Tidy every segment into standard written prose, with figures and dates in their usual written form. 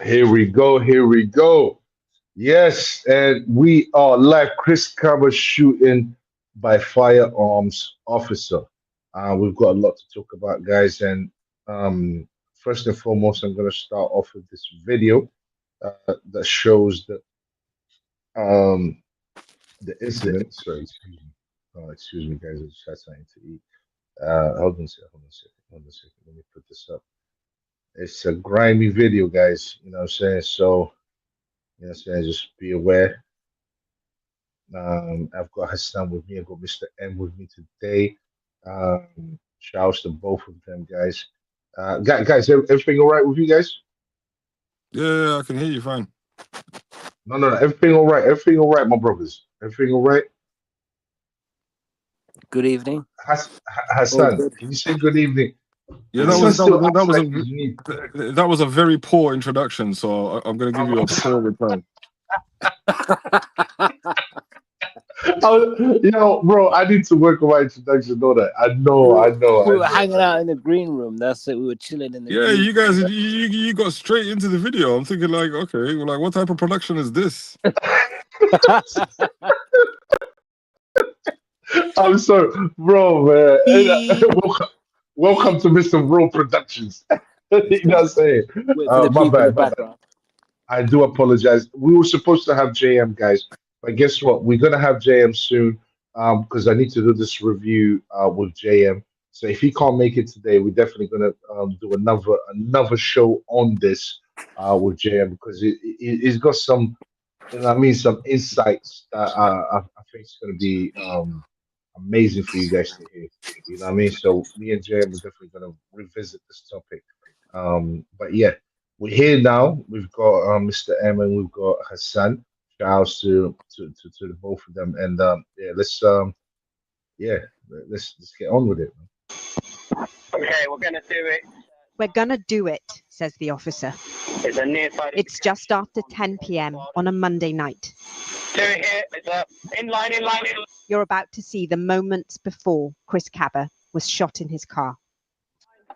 Here we go. Here we go. Yes, and we are live. Chris Kaba shooting by firearms officer. We've got a lot to talk about, guys. And first and foremost, I'm going to start off with this video that shows um, the incident. Sorry, excuse me. Oh, excuse me, guys. I just had something to eat. Hold on a second. Hold on a second. Hold on a second. Let me put this up. It's a grimy video, guys. You know what I'm saying? So, you know what I'm saying? Just be aware. I've got Hassan with me. I've got Mr. M with me today. Shouts to both of them, guys. Guys, everything all right with you guys? Yeah, I can hear you fine. No, no, no. Everything all right. Everything all right, my brothers. Everything all right. Good evening. All Hassan, good. can you say good evening? Yeah, Hassan still that acts was like he's new. that was a very poor introduction. So I'm going to give you a poor reply. You know, bro, I need to work on my introduction. Know that? I know, we, I know, we I were know, hanging I out know. in the green room. That's it. We were chilling in the Yeah, green you guys, you got straight into the video. I'm thinking like, okay, well, like, what type of production is this? room. I'm sorry, bro, man. Beep. Welcome to Mr. Raw Productions. You know what I'm saying? Wait for the My beep in the bad, my bad. background. I do apologize. We were supposed to have JM, guys, but guess what? We're gonna have JM soon because I need to do this review with JM. So if he can't make it today, we're definitely gonna do another show on this with JM because he's got some, you know what I mean, some insights that I think is gonna be amazing for you guys to hear. You know what I mean? So me and Jay are definitely going to revisit this topic. But yeah, we're here now. We've got Mr. M and we've got Hassan. Shouts to the both of them. And yeah, yeah, let's get on with it. Okay, we're gonna do it. We're gonna do it, says the officer. It's a near side. It's just after 10 p.m. on a Monday night. Do it here. It's a in line, in line, in line. You're about to see the moments before Chris Kaba was shot in his car.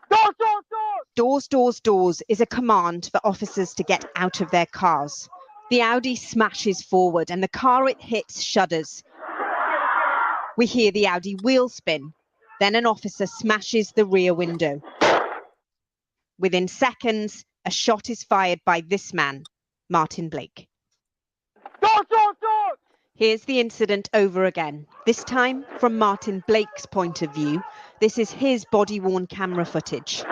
Doors, doors, doors! Doors, doors, doors is a command for officers to get out of their cars. The Audi smashes forward and the car it hits shudders. We hear the Audi wheel spin. Then an officer smashes the rear window. Within seconds, a shot is fired by this man, Martin Blake. Doors, doors, doors! Here's the incident over again, this time from Martin Blake's point of view. This is his body-worn camera footage.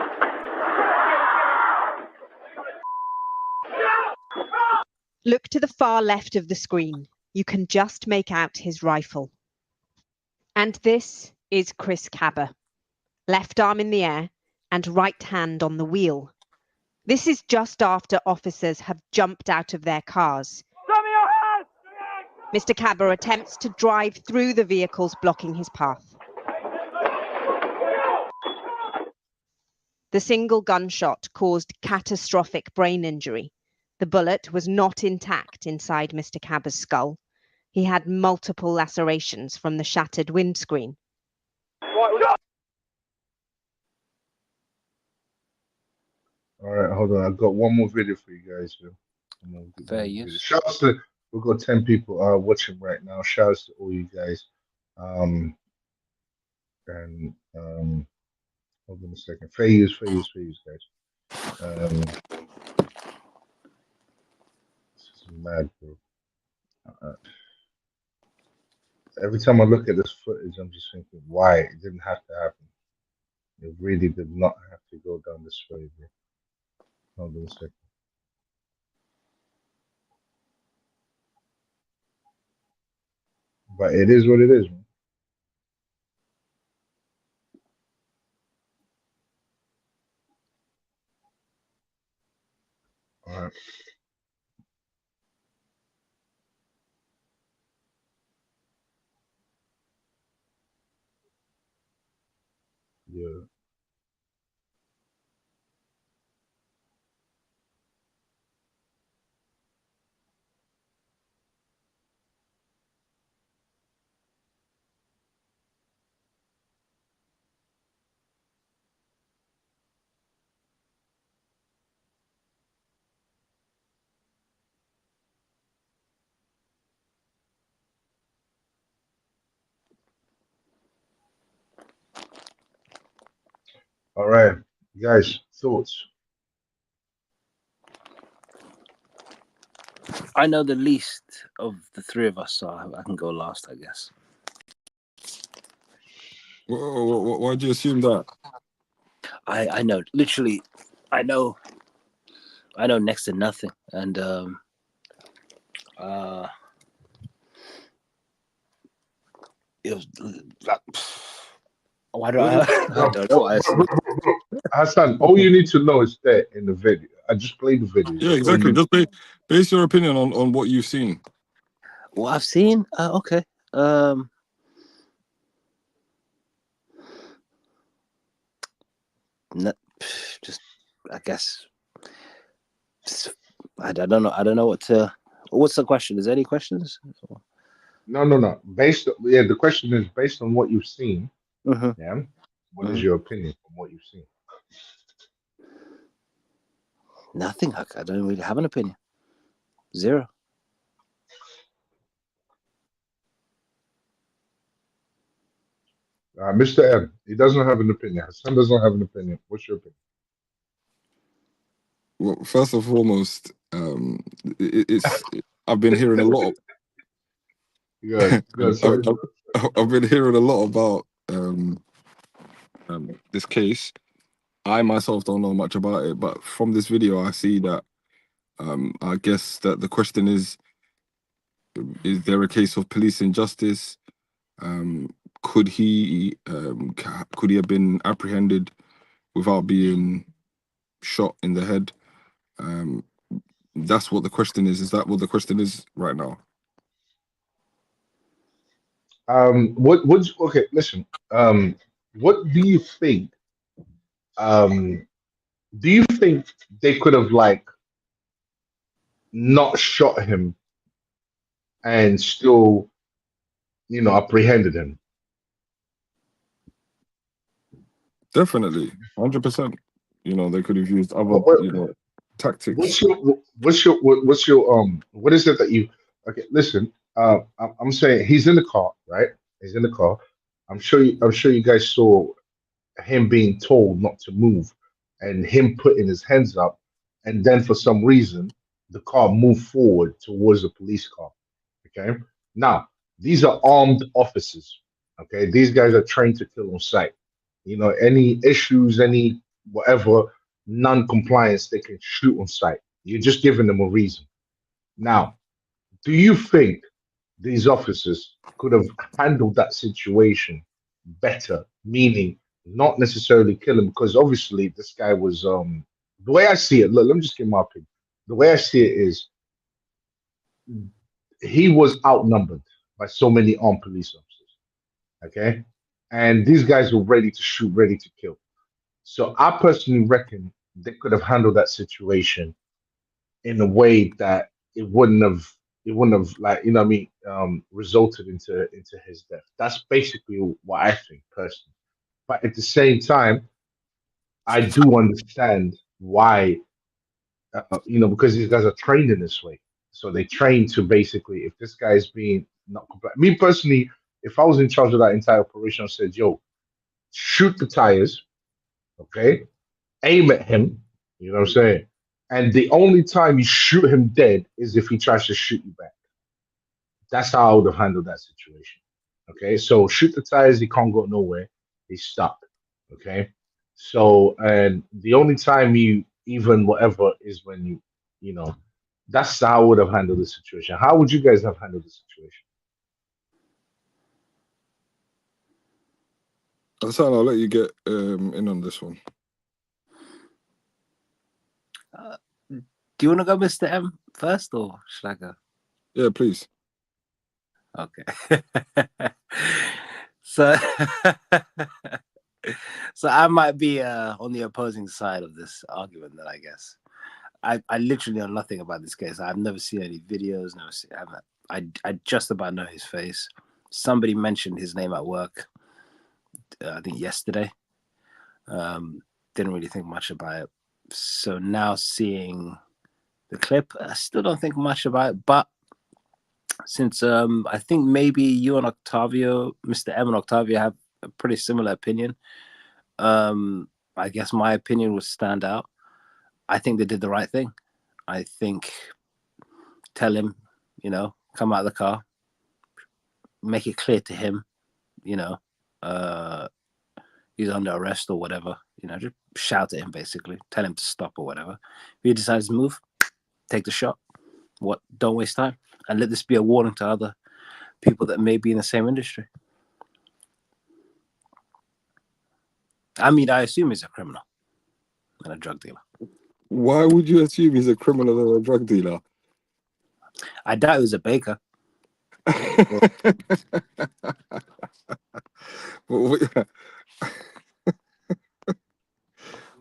Look to the far left of the screen. You can just make out his rifle. And this is Chris Kaba. Left arm in the air and right hand on the wheel. This is just after officers have jumped out of their cars. Show me your hands! Mr. Kaba attempts to drive through the vehicles blocking his path. The single gunshot caused catastrophic brain injury. The bullet was not intact inside Mr. Kaba's skull. He had multiple lacerations from the shattered windscreen. All right, hold on. I've got one more video for you guys. Here. Fair use. Shouts to we've got 10 people watching right now. Shouts to all you guys. And hold on a second. Fair use, guys. This is mad, bro. Uh, every time I look at this footage, I'm just thinking, why? It didn't have to happen. It really did not have to go down this way, bro. Hold on a second. But it is what it is, man. All right. Yeah. All right, guys, thoughts? I know the least of the three of us, so I can go last, I guess. Why do you assume that? I know literally, I know next to nothing, and it was like, why do I? I don't know. I assume. Hassan, all you need to know is there in the video. I just played the video. Yeah, That's all you exactly. need. Just base your opinion on what you've seen. What I've seen, okay. No, just I guess I don't know. I don't know what to. What's the question? Is there any questions? No. The question is based on what you've seen. Mm-hmm. Yeah. What is Mhm. your opinion from what you've seen? Nothing. I don't really have an opinion. Zero. Mr. M, he doesn't have an opinion. Hassan doesn't have an opinion. What's your opinion? Well, first and foremost, it's I've been hearing a lot. Good. Sorry. I've been hearing a lot about this case. I myself don't know much about it, but from this video, I see that I guess that the question is there a case of police injustice? Could he have been apprehended without being shot in the head? That's what the question is. Is that what the question is right now? Okay, listen. What do you think? Do you think they could have like not shot him and still, apprehended him? Definitely, 100%. You know, they could have used other, What, tactics. what is it that you? Okay, listen. I'm saying he's in the car, right? He's in the car. I'm sure you guys saw him being told not to move and him putting his hands up, and then for some reason the car moved forward towards the police car. Okay. Now, these are armed officers. Okay. These guys are trained to kill on sight. Any issues, any whatever non-compliance, they can shoot on sight. You're just giving them a reason. Now, do you think these officers could have handled that situation better? Meaning, not necessarily kill him, because obviously this guy was the way I see it. Look, let me just give my opinion. The way I see it is he was outnumbered by so many armed police officers. Okay. And these guys were ready to shoot, ready to kill. So I personally reckon they could have handled that situation in a way that it wouldn't have like what I mean resulted into his death. That's basically what I think personally. But at the same time, I do understand why because these guys are trained in this way. So they train to basically, if this guy is being not compliant. Me personally, if I was in charge of that entire operation, I said, "Yo, shoot the tires, okay? Aim at him." You know what I'm saying? And the only time you shoot him dead is if he tries to shoot you back. That's how I would have handled that situation. Okay, so shoot the tires, he can't go nowhere. He's stuck. Okay, so and the only time you even whatever is when you know, that's how I would have handled the situation. How would you guys have handled the situation? Hassan, I'll let you get in on this one. Do you want to go, Mr. M, first, or should I go? Yeah, please. Okay. so, so I might be on the opposing side of this argument. Then I guess I literally know nothing about this case. I've never seen any videos. I just about know his face. Somebody mentioned his name at work. I think yesterday. Didn't really think much about it. So now seeing the clip, I still don't think much about it. But since I think maybe you and Octavio, Mr. M and Octavio, have a pretty similar opinion, I guess my opinion would stand out. I think they did the right thing. I think tell him, come out of the car, make it clear to him, he's under arrest or whatever. Just shout at him, basically, tell him to stop or whatever. If he decides to move, take the shot. Don't waste time, and let this be a warning to other people that may be in the same industry. I mean, I assume he's a criminal and a drug dealer. Why would you assume he's a criminal or a drug dealer? I doubt he was a baker.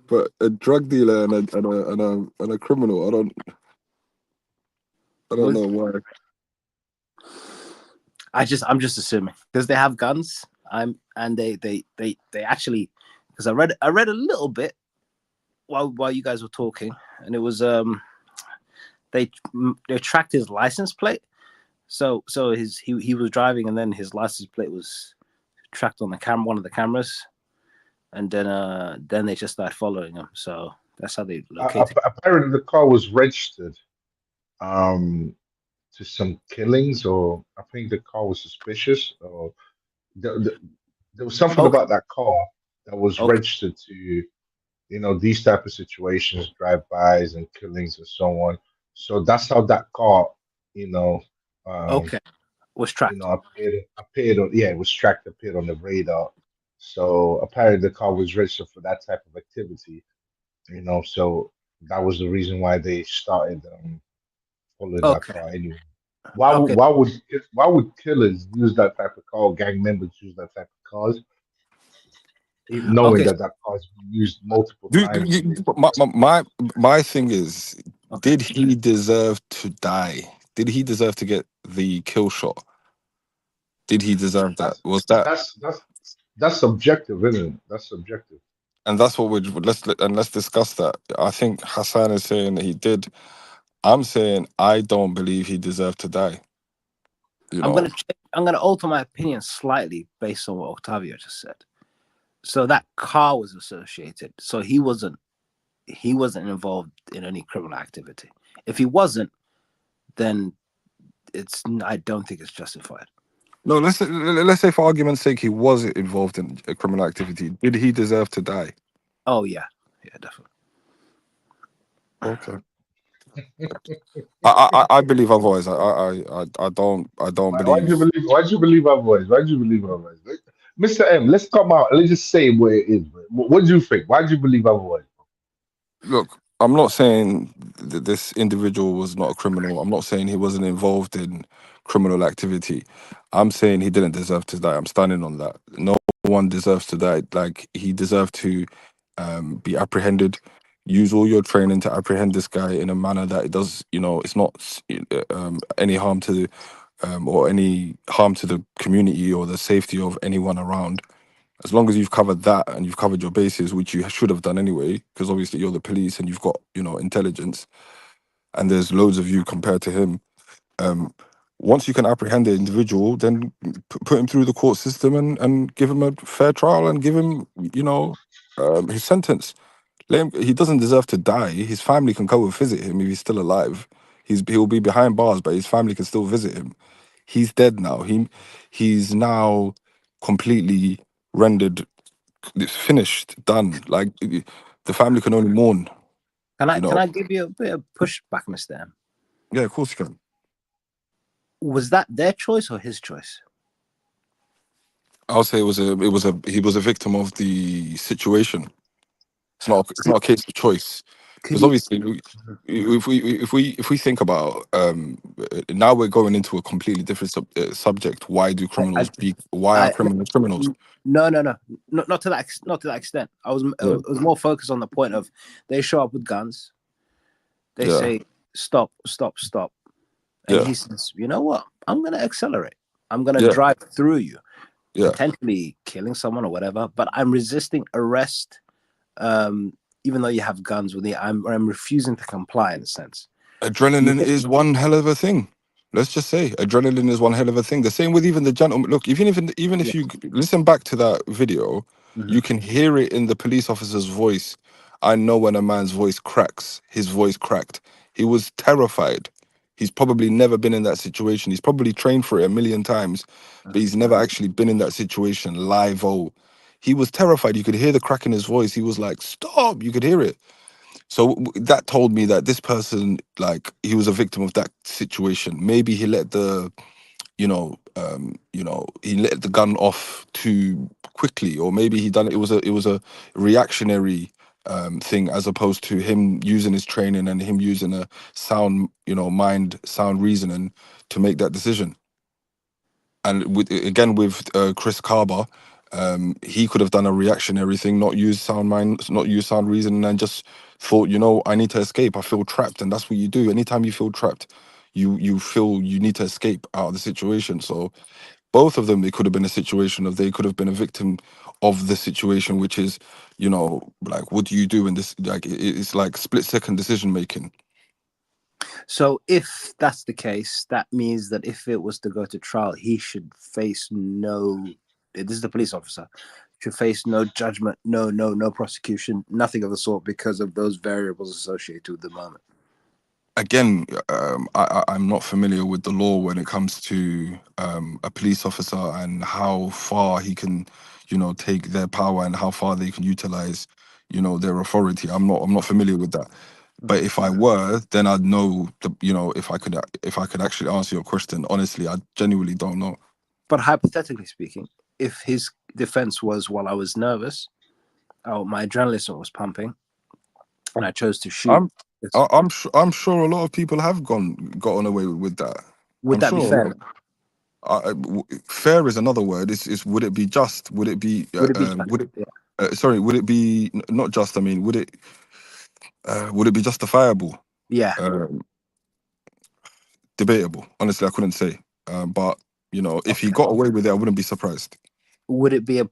But a drug dealer and a criminal, I don't know why. I'm just assuming because they have guns. And they actually, because I read a little bit while you guys were talking, and it was they tracked his license plate. So he was driving, and then his license plate was tracked on the camera, one of the cameras, and then they just started following him. So that's how they located. Apparently, the car was registered to some killings, or I think the car was suspicious, or there was something about that car that was registered to, these type of situations, drive-bys and killings and so on. So that's how that car, was tracked. Appeared on, it was tracked, appeared on the radar. So apparently the car was registered for that type of activity, so that was the reason why they started following that car anyway. Why would killers use that type of car? Gang members use that type of cars, even knowing that car's been used multiple times. My thing is, did he deserve to die? Did he deserve to get the kill shot? Did he deserve that? That's subjective, isn't it? That's subjective. And that's what let's discuss that. I think Hassan is saying that he did. I'm saying I don't believe he deserved to die. I'm gonna alter my opinion slightly based on what Octavio just said. So that car was associated. So he wasn't involved in any criminal activity. If he wasn't, then I don't think it's justified. No, let's say for argument's sake he was involved in a criminal activity. Did he deserve to die? Oh yeah, definitely. Okay. I believe otherwise. I don't believe. Why'd you believe otherwise? Mr. M, let's come out. Let's just say where it is. What do you think? Why'd you believe otherwise? Look, I'm not saying that this individual was not a criminal. I'm not saying he wasn't involved in criminal activity. I'm saying he didn't deserve to die. I'm standing on that. No one deserves to die. Like, he deserved to be apprehended. Use all your training to apprehend this guy in a manner that it does, it's not any harm to or any harm to the community or the safety of anyone around. As long as you've covered that and you've covered your bases, which you should have done anyway, because obviously you're the police and you've got, intelligence, and there's loads of you compared to him. Once you can apprehend the individual, then put him through the court system and give him a fair trial and give him, his sentence. He doesn't deserve to die. His family can go and visit him if he's still alive. He'll be behind bars, but his family can still visit him. He's dead now. He's now completely rendered, finished, done. Like, the family can only mourn. Can I give you a bit of pushback, Mr. M? Yeah, of course you can. Was that their choice or his choice? I'll say he was a victim of the situation. It's not a case of choice. Because obviously, if we think about now, we're going into a completely different subject. Why do criminals are criminals criminals? No, not to that extent. I was more focused on the point of they show up with guns. They say stop, and he says, "You know what? I'm gonna accelerate. I'm gonna drive through you, potentially killing someone or whatever. But I'm resisting arrest." Even though you have guns with me, I'm refusing to comply in a sense. Adrenaline is one hell of a thing. Let's just say adrenaline is one hell of a thing. The same with even the gentleman. Look, even if you listen back to that video, You can hear it in the police officer's voice. I know when a man's voice cracks. His voice cracked. He was terrified. He's probably never been in that situation. He's probably trained for it a million times, but he's never actually been in that situation live. Oh, he was terrified. You could hear the crack in his voice. He was like, "Stop!" You could hear it. So that told me that this person, like, he was a victim of that situation. Maybe he let the, he let the gun off too quickly, or maybe he done it. It was a reactionary thing, as opposed to him using his training and him using a sound, mind, sound reasoning to make that decision. And with Chris Kaba, he could have done a reactionary thing, not use sound mind, not use sound reasoning, and just thought, I need to escape. I feel trapped, and that's what you do. Anytime you feel trapped, you feel you need to escape out of the situation. So both of them, it could have been a situation of they could have been a victim of the situation, which is, like, what do you do in this? Like, it's like split-second decision making. So if that's the case, that means that if it was to go to trial, he should face no. This is the police officer. Should face no judgment, no prosecution, nothing of the sort, because of those variables associated with the moment. Again, I'm not familiar with the law when it comes to a police officer and how far he can, take their power and how far they can utilize, their authority. I'm not familiar with that. But if I were, then I'd know if I could actually answer your question. Honestly, I genuinely don't know. But hypothetically speaking, if his defense was, well, I was nervous, my adrenaline was pumping, and I chose to shoot. I'm sure a lot of people have gotten away with that. Would that be fair? Fair is another word. Is would it be just? Would it be? Would it be? Sorry. Would it be not just? I mean, would it be justifiable? Yeah. Debatable. Honestly, I couldn't say. But if he got away with it, I wouldn't be surprised. Would it be a?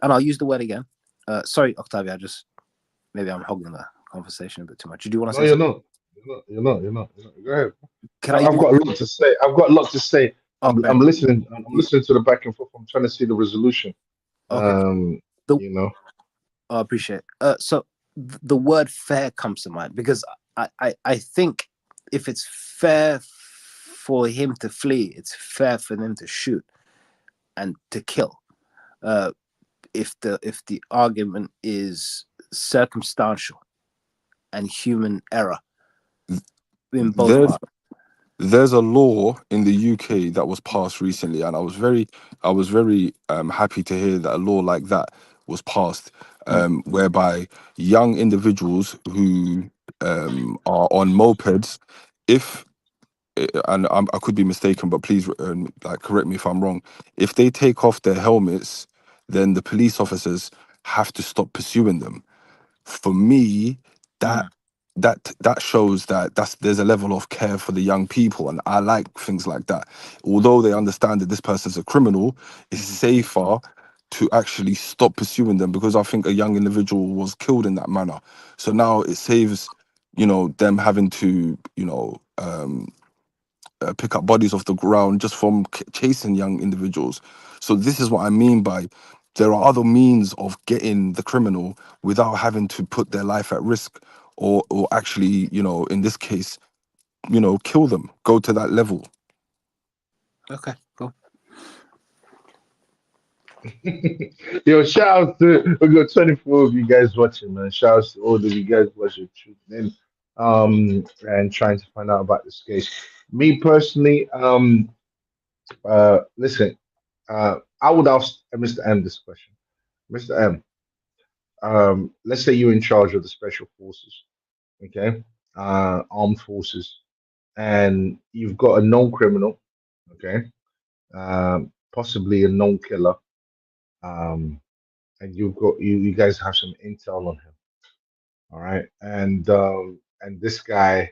And I'll use the word again. Sorry, Octavia. Maybe I'm hogging the conversation a bit too much. Do you want to say? You're not. You're not. Go ahead. I've got a lot to say. Okay. I'm listening. I'm listening to the back and forth. I'm trying to see the resolution. Okay. I appreciate it. So the word fair comes to mind, because I think if it's fair for him to flee, it's fair for them to shoot and to kill. If the argument is circumstantial and human error in both parts. There's a law in the UK that was passed recently, and I was very happy to hear that a law like that was passed, whereby young individuals who are on mopeds, I could be mistaken, but please correct me if I'm wrong. If they take off their helmets, then the police officers have to stop pursuing them. For me, that shows that there's a level of care for the young people, and I like things like that. Although they understand that this person's a criminal, it's safer to actually stop pursuing them, because I think a young individual was killed in that manner. So now it saves them having to pick up bodies off the ground just from chasing young individuals. So this is what I mean by there are other means of getting the criminal without having to put their life at risk, or actually, in this case, kill them, go to that level. Okay, cool. Yo, shout out to, we got 24 of you guys watching, man. Shout out to all of you guys watching, tuning in, and trying to find out about this case. Me personally, listen, I would ask Mr. M this question. Mr. M, let's say you're in charge of the special forces, okay, armed forces, and you've got a known criminal, okay, possibly a known killer, and you guys have some intel on him, all right, and this guy,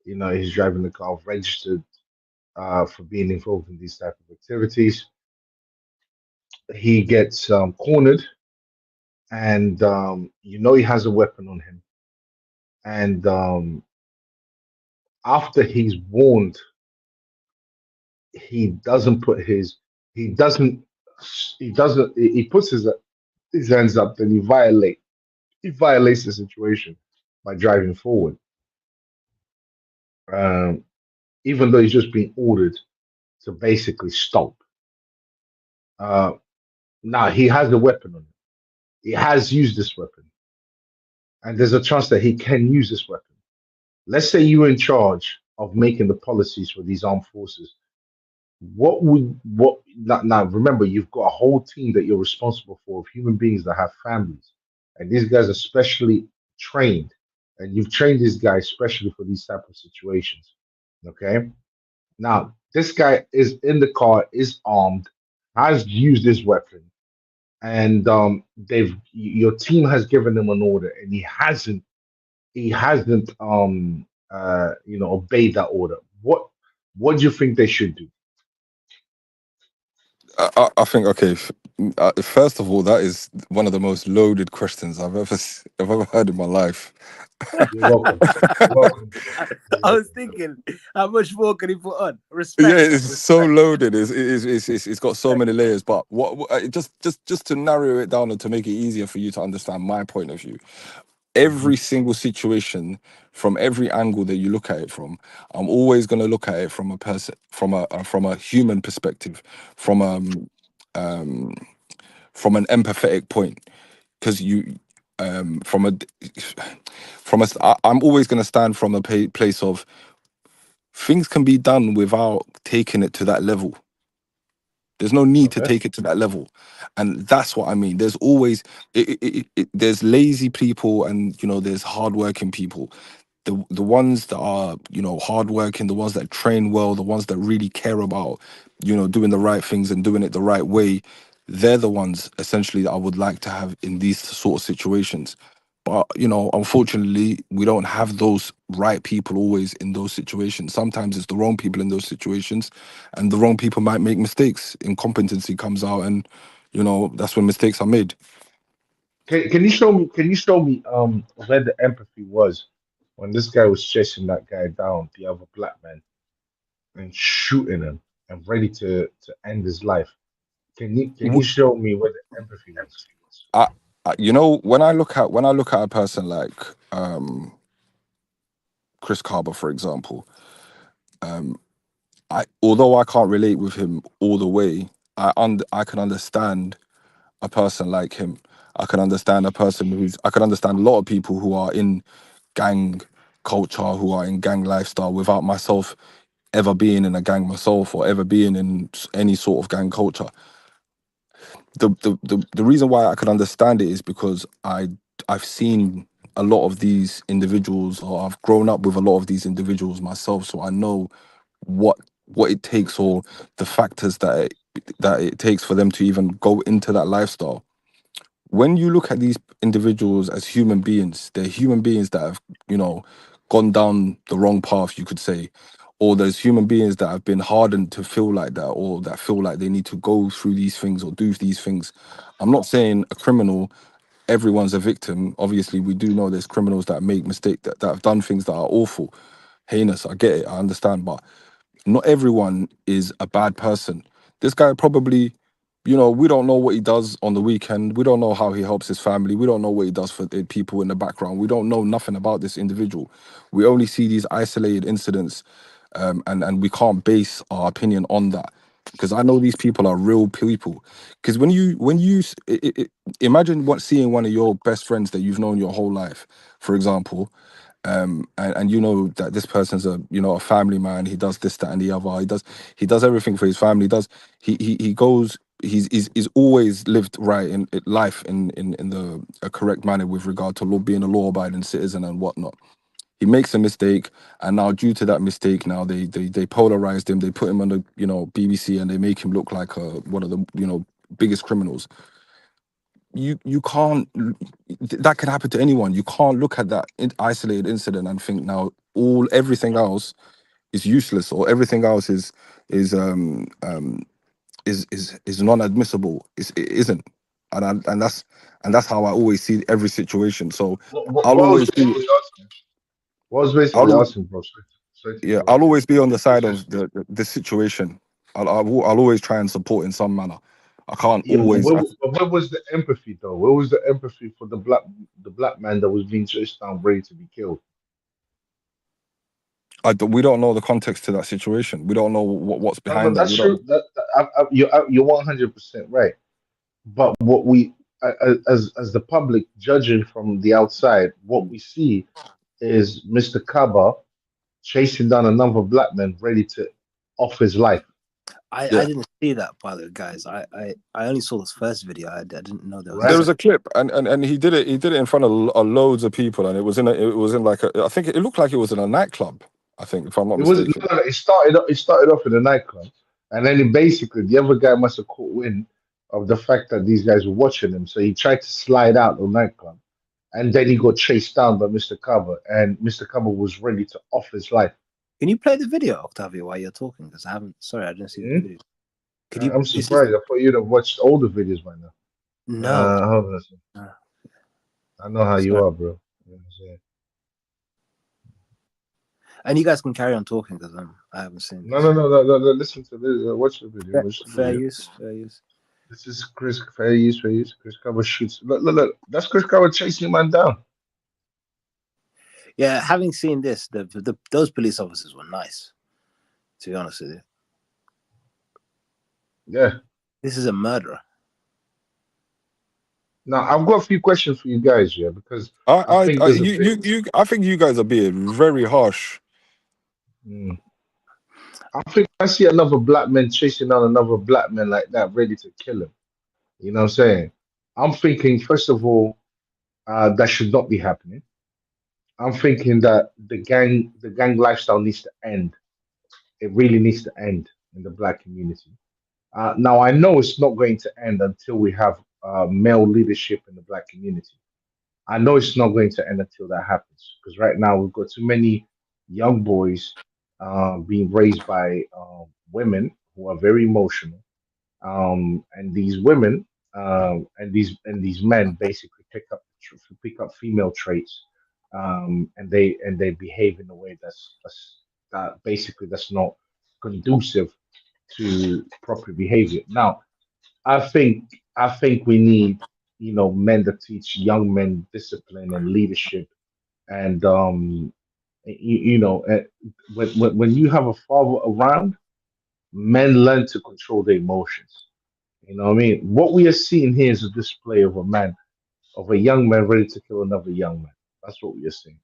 he's driving the car registered for being involved in these type of activities. He gets cornered, and he has a weapon on him, and after he's warned, he doesn't he doesn't. He puts his hands up, then he violates the situation by driving forward, um, even though he's just being ordered to basically stop. Uh, Now he has a weapon on him. He has used this weapon, and there's a chance that he can use this weapon. Let's say you're in charge of making the policies for these armed forces. Now remember, you've got a whole team that you're responsible for of human beings that have families, and these guys are specially trained, and you've trained these guys especially for these type of situations. Okay. Now this guy is in the car, is armed, has used his weapon, and they've your team has given him an order, and he hasn't obeyed that order. What do you think they should do? I think okay. First of all, that is one of the most loaded questions I've ever heard in my life. You're welcome. You're welcome. I was thinking, how much more can he put on? Yeah, Respect. it's so Respect. loaded. It's got so many layers. But just to narrow it down and to make it easier for you to understand my point of view, Mhm. every single situation, from every angle that you look at it from, I'm always going to look at it from a person, from a human perspective, from um from an empathetic point, because you from a I'm always going to stand from a place of things can be done without taking it to that level. There's no need to Okay. take it to that level, and that's what I mean. There's always there's lazy people, and there's hardworking people. The ones that are hardworking, the ones that train well, the ones that really care about doing the right things and doing it the right way, they're the ones essentially that I would like to have in these sort of situations. But unfortunately, we don't have those right people always in those situations. Sometimes it's the wrong people in those situations, and the wrong people might make mistakes. Incompetency comes out, and that's when mistakes are made. Can you show me? Can you show me where the empathy was when this guy was chasing that guy down, the other black man, and shooting him and ready to end his life? Can you show me where the empathy was? I, when I look at a person like Chris Kaba, for example, um, although I can't relate with him all the way, I can understand a person like him. I can understand a lot of people who are in gang culture, who are in gang lifestyle, without myself ever being in a gang myself or ever being in any sort of gang culture. The reason why I can understand it is because I've seen a lot of these individuals, or I've grown up with a lot of these individuals myself, so I know what what it takes, or the factors that it takes for them to even go into that lifestyle. When you look at these individuals as human beings, they're human beings that have, gone down the wrong path, you could say, or there's human beings that have been hardened to feel like that, or that feel like they need to go through these things or do these things. I'm not saying a criminal, everyone's a victim. Obviously, we do know there's criminals that make mistakes, that have done things that are awful, heinous. I get it, I understand, but not everyone is a bad person. This guy probably, we don't know what he does on the weekend. We don't know how he helps his family. We don't know what he does for the people in the background. We don't know nothing about this individual. We only see these isolated incidents, and we can't base our opinion on that. Because I know these people are real people. Because imagine seeing one of your best friends that you've known your whole life, for example, and you know that this person's a family man. He does this, that, and the other. He does everything for his family. He goes. He's always lived right in life in the a correct manner with regard to being a law-abiding citizen and whatnot. He makes a mistake, and now due to that mistake, now they polarized him. They put him on the BBC, and they make him look like one of the biggest criminals. You can't, that can happen to anyone. You can't look at that isolated incident and think now everything else is useless, or everything else is um um is non-admissible. It isn't. And that's how I always see every situation. So I'll What was always be basically asking? What was basically I'll asking, bro? Sorry to yeah, interrupt I'll you. always be on the What side was of the situation. I'll always try and support in some manner. I can't Yeah, always. but where was the empathy though? Where was the empathy for the black man that was being chased down, ready to be killed? We don't know the context to that situation. We don't know what's No, no, behind that. that's We don't. true. You're 100% right. But what we, as the public judging from the outside, what we see is Mr. Kaba chasing down another black man ready to off his life. I Yeah. didn't see that, by the way, guys. I only saw this first video. I didn't know there was. Right. There was a clip, and he did it. He did it in front of loads of people, and it was in like a. I think it looked like it was in a nightclub. I think, if I'm not It was mistaken. no, it started off in a nightclub, and then basically the other guy must have caught wind of the fact that these guys were watching him, so he tried to slide out of the nightclub, and then he got chased down by Mr. Cover, and Mr. Cover was ready to off his life. Can you play the video, Octavio, while you're talking? Because I haven't. Sorry, I didn't see the video. Could you? I'm surprised. I thought you'd have watched all the videos by now. No. Hold on a second. I know how you are, bro. You know what I'm saying? And you guys can carry on talking because I haven't seen. No. Listen to this. Watch the video. Watch the Fair video. use. Fair use. This is Chris. Fair use. Chris Cover shoots. Look. That's Chris Cover chasing a man down. Yeah, having seen this, those police officers were nice. To be honest with you. Yeah. This is a murderer. Now I've got a few questions for you guys, yeah, because I think think you guys are being very harsh. I think I see another black man chasing down another black man like that, ready to kill him. You know what I'm saying? I'm thinking, first of all, that should not be happening. I'm thinking that the gang lifestyle needs to end. It really needs to end in the black community. Now I know it's not going to end until we have male leadership in the black community. I know it's not going to end until that happens because right now we've got too many young boys being raised by women who are very emotional, and these women and these men basically pick up female traits, and they behave in a way that basically that's not conducive to proper behavior. Now, I think we need men that teach young men discipline and leadership, and when you have a father around, men learn to control their emotions. You know what I mean? What we are seeing here is a display of a young man ready to kill another young man. That's what we are seeing.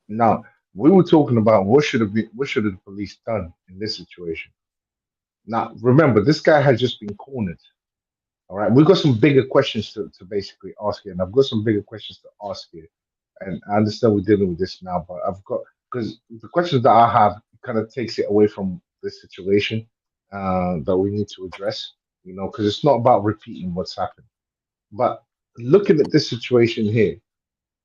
Now, we were talking about what should the police done in this situation. Now, remember, this guy had just been cornered. All right, we've got some bigger questions to basically ask here, and I've got some bigger questions to ask here. And I understand we're dealing with this now, but I've got because the questions that I have kind of takes it away from this situation that we need to address, because it's not about repeating what's happened. But looking at this situation here,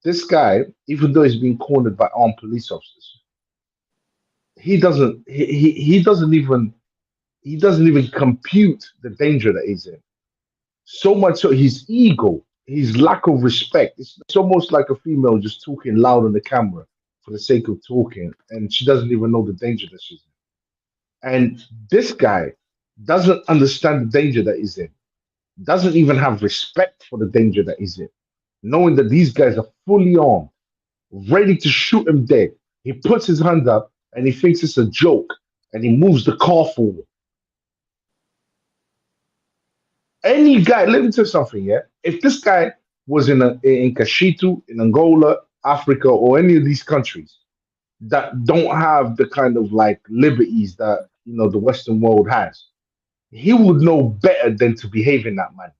this guy, even though he's being cornered by armed police officers, he doesn't even compute the danger that he's in. So much so his ego, his lack of respect. It's almost like a female just talking loud on the camera for the sake of talking, and she doesn't even know the danger that she's in. And this guy doesn't understand the danger that he's in, doesn't even have respect for the danger that he's in, knowing that these guys are fully armed, ready to shoot him dead. He puts his hand up and he thinks it's a joke, and he moves the car forward. Any guy, let me tell you something, yeah. If this guy was in Kashitu, in Angola, Africa, or any of these countries that don't have the kind of like liberties that the Western world has, he would know better than to behave in that manner.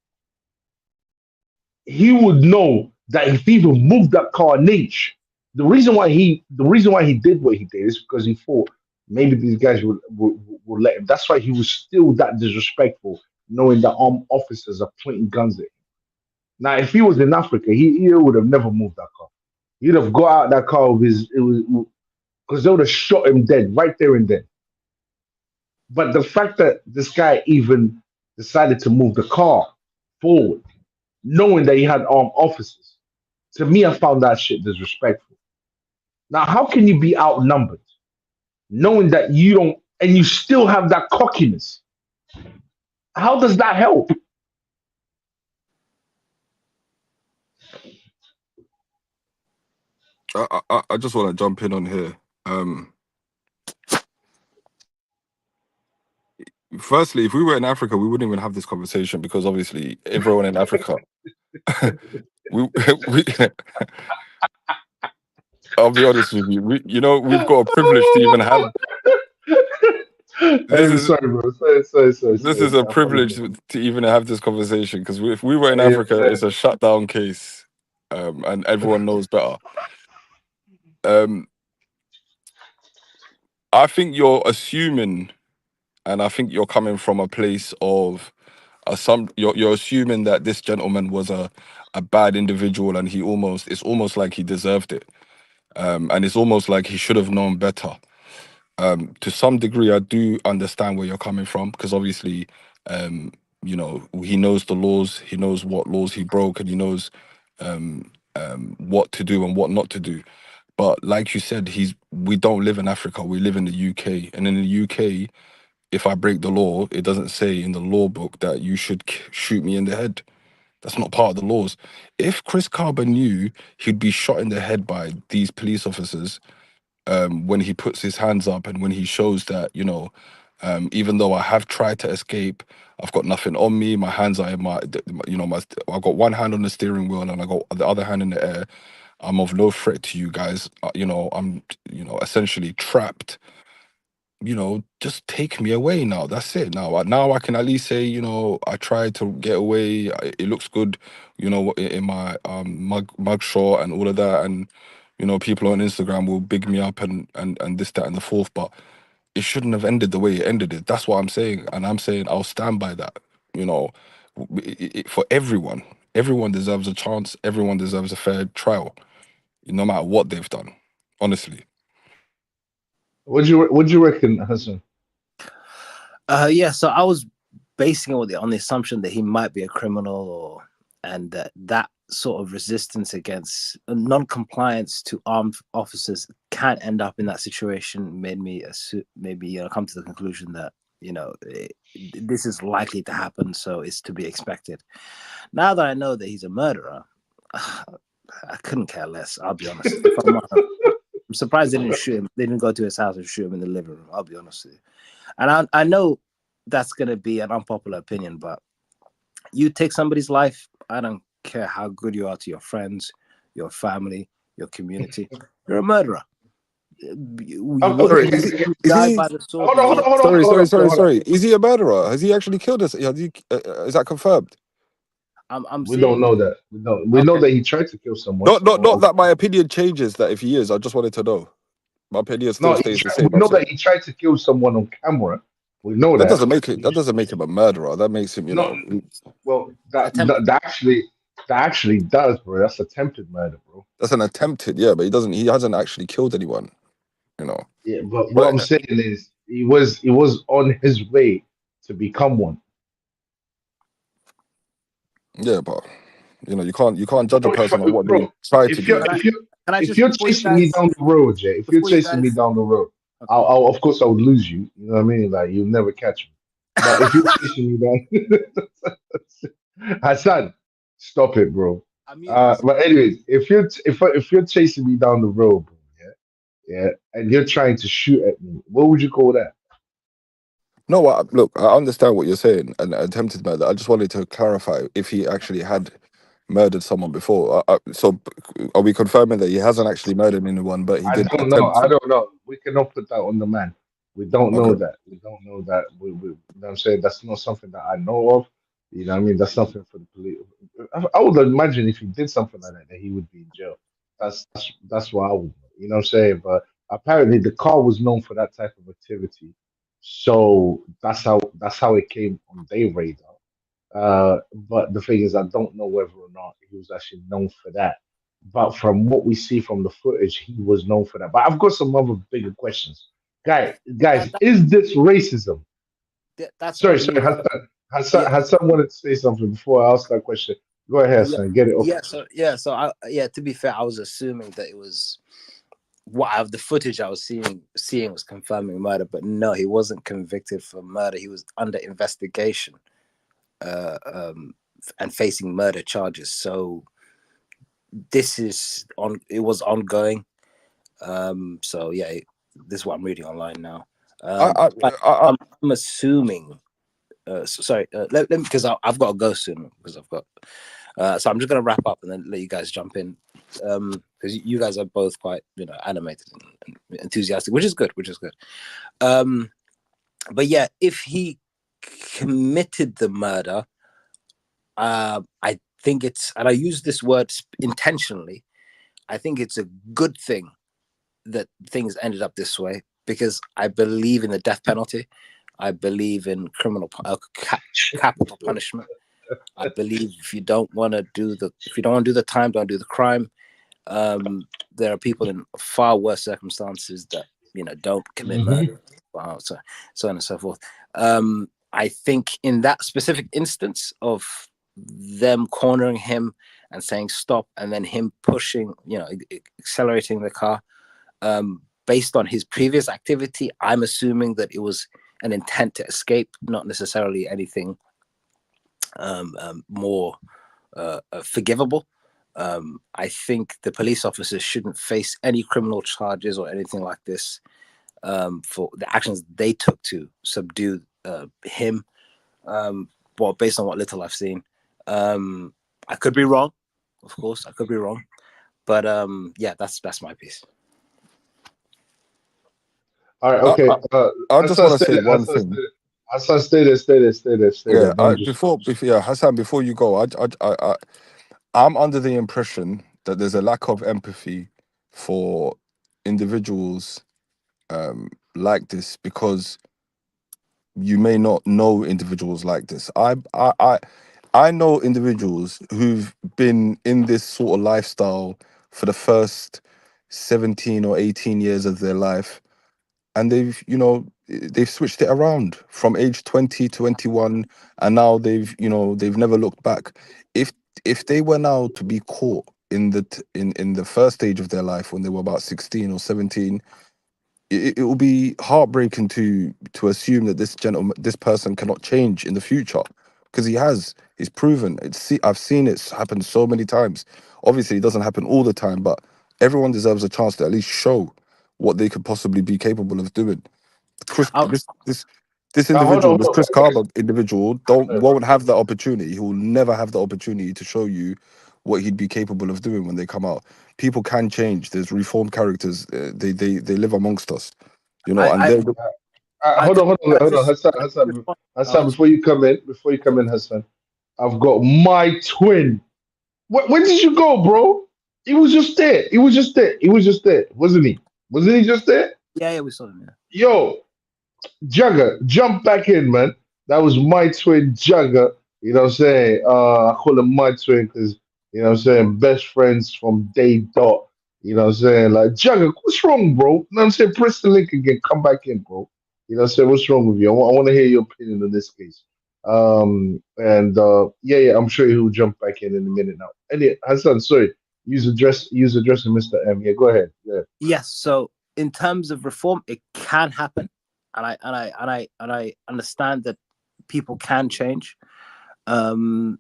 He would know that if he even moved that car an inch, the reason why he did what he did is because he thought maybe these guys would let him. That's why he was still that disrespectful, knowing that armed officers are pointing guns at him. Now, if he was in Africa, he would have never moved that car. He'd have got out that car because they would have shot him dead right there and then. But the fact that this guy even decided to move the car forward, knowing that he had armed officers, to me, I found that shit disrespectful. Now, how can you be outnumbered, knowing that you don't, and you still have that cockiness? How does that help? I just want to jump in on here. Firstly, if we were in Africa, we wouldn't even have this conversation because obviously everyone in Africa, we I'll be honest with you, we've got a privilege to even have this Hey, is sorry, bro. this Sorry. is a I privilege apologize. to even have this conversation because if we were in Yeah, Africa, it's a shutdown case, and everyone knows better. I think you're assuming, and I think you're coming from a place of you're assuming that this gentleman was a bad individual and it's almost like he deserved it, and it's almost like he should have known better. To some degree, I do understand where you're coming from because obviously, he knows the laws, he knows what laws he broke, and he knows what to do and what not to do. But like you said, we don't live in Africa, we live in the UK, and in the UK, if I break the law, it doesn't say in the law book that you should shoot me in the head. That's not part of the laws. If Chris Kaba knew he'd be shot in the head by these police officers, when he puts his hands up and when he shows that, even though I have tried to escape, I've got nothing on me. My hands are in I've got one hand on the steering wheel and I got the other hand in the air. I'm of no threat to you guys. I'm, essentially trapped. Just take me away now. That's it. Now I can at least say, I tried to get away. It looks good, in my mug shot and all of that. And people on Instagram will big me up and this, that, and the fourth. But it shouldn't have ended the way it ended. That's what I'm saying, and I'm saying I'll stand by that. For everyone, everyone deserves a chance. Everyone deserves a fair trial, no matter what they've done. Honestly. What'd you reckon, Hassan? Yeah, so I was basing it on the assumption that he might be a criminal, and that sort of resistance against non-compliance to armed officers can end up in that situation. Made me maybe come to the conclusion that this is likely to happen, so it's to be expected. Now that I know that he's a murderer, I couldn't care less. I'll be honest. I'm surprised they didn't shoot him. They didn't go to his house and shoot him in the living room. I'll be honest with you. And I know that's going to be an unpopular opinion, but you take somebody's life, I don't care how good you are to your friends, your family, your community. You're a murderer. You Sorry, die by the sword. Sorry. Is he a murderer? Has he actually killed us? Is that confirmed? I'm we don't saying, know that. We know that he tried to kill someone. Not that my opinion changes. That if he is, I just wanted to know. My opinion still No, stays the we same. know that he tried to kill someone on camera. We know That that. doesn't make him a murderer. That makes him, No, well, that actually does, bro. That's attempted murder, bro. That's an attempted, yeah, but he hasn't actually killed anyone, Yeah, but what I'm But saying is he was on his way to become one. yeah, but you can't judge a Bro, person on what they bro, try to if do. you're can I, if you can I if just, you're before you chasing me guys, down the road, Jay, if you're before you chasing me guys, down the road, okay. I'll of course I would lose you. You know what I mean? Like you'll never catch me. But if you're chasing me down, Hassan, stop it, bro. I mute myself. But anyways, if you're chasing me down the road, bro, yeah, and you're trying to shoot at me, what would you call that? No, look, I understand what you're saying, and attempted murder. I just wanted to clarify if he actually had murdered someone before. So, are we confirming that he hasn't actually murdered anyone, but he I did don't know. attempt I to? don't know. We cannot put that on the man. We don't know Okay. that. We don't know that. You know what I'm saying? That's not something that I know of. You know what I mean? That's something for the police. I would imagine if he did something like that he would be in jail. That's what I would know. You know what I'm saying? But apparently the car was known for that type of activity. So that's how it came on their radar. But the thing is, I don't know whether or not he was actually known for that. But from what we see from the footage, he was known for that. But I've got some other bigger questions. Guys, That, is this racism? that's Sorry, on you. sorry. Yeah, Hassan wanted to say something before I ask that question. Go ahead, yeah, Hassan. Get it off. To be fair, I was assuming that it was the footage I was seeing was confirming murder, but no, he wasn't convicted for murder. He was under investigation and facing murder charges. So this is on. It was ongoing. So yeah, this is what I'm reading online now. I'm assuming. Sorry, let me, because I've got to go soon, because I've got. So I'm just gonna wrap up and then let you guys jump in, because you guys are both quite, animated and enthusiastic, which is good. But yeah, if he committed the murder, I think it's, and I use this word intentionally, I think it's a good thing that things ended up this way, because I believe in the death penalty. I believe in capital punishment. I believe if you don't want to do the time, don't do the crime. There are people in far worse circumstances that don't commit murder, so on and so forth. I think in that specific instance of them cornering him and saying stop, and then him pushing, accelerating the car, based on his previous activity, I'm assuming that it was an intent to escape, not necessarily anything more forgivable. I think the police officers shouldn't face any criminal charges or anything like this for the actions they took to subdue him. Well, based on what little I've seen, I could be wrong. Of course, I could be wrong, but yeah, that's my piece. All right, okay. I just want to say one thing. Hassan, stay there. Yeah, Don't just... before Hassan, before you go, I'm under the impression that there's a lack of empathy for individuals like this, because you may not know individuals like this. I know individuals who've been in this sort of lifestyle for the first 17 or 18 years of their life, and they've switched it around from age 20 to 21, and now they've never looked back. If they were now to be caught in the first stage of their life, when they were about 16 or 17, it will be heartbreaking to assume that this person cannot change in the future, because he's proven it. I've seen it happen so many times. Obviously it doesn't happen all the time, but everyone deserves a chance to at least show what they could possibly be capable of doing. This individual, this Chris Kaba individual, won't have the opportunity. He will never have the opportunity to show you what he'd be capable of doing when they come out. People can change. There's reformed characters. They live amongst us, and hold on, Hassan. Before you come in, Hassan, I've got my twin. When did you go, bro? He was just there. Wasn't he? Wasn't he just there? Yeah, we saw him. Yeah. Yo, Jugger, jump back in, man. That was my twin, Jugger. You know what I'm saying? I call him my twin because, you know what I'm saying, best friends from day dot. You know what I'm saying? Like, Jugger, what's wrong, bro? You know what I'm saying? Press the link again. Come back in, bro. You know what I'm saying? What's wrong with you? I want to hear your opinion on this case. Yeah, I'm sure he'll jump back in a minute now. Anyway, Hassan, sorry. Use addressing Mr. M. Yeah, go ahead. Yeah. Yes. So in terms of reform, it can happen. And I understand that people can change. What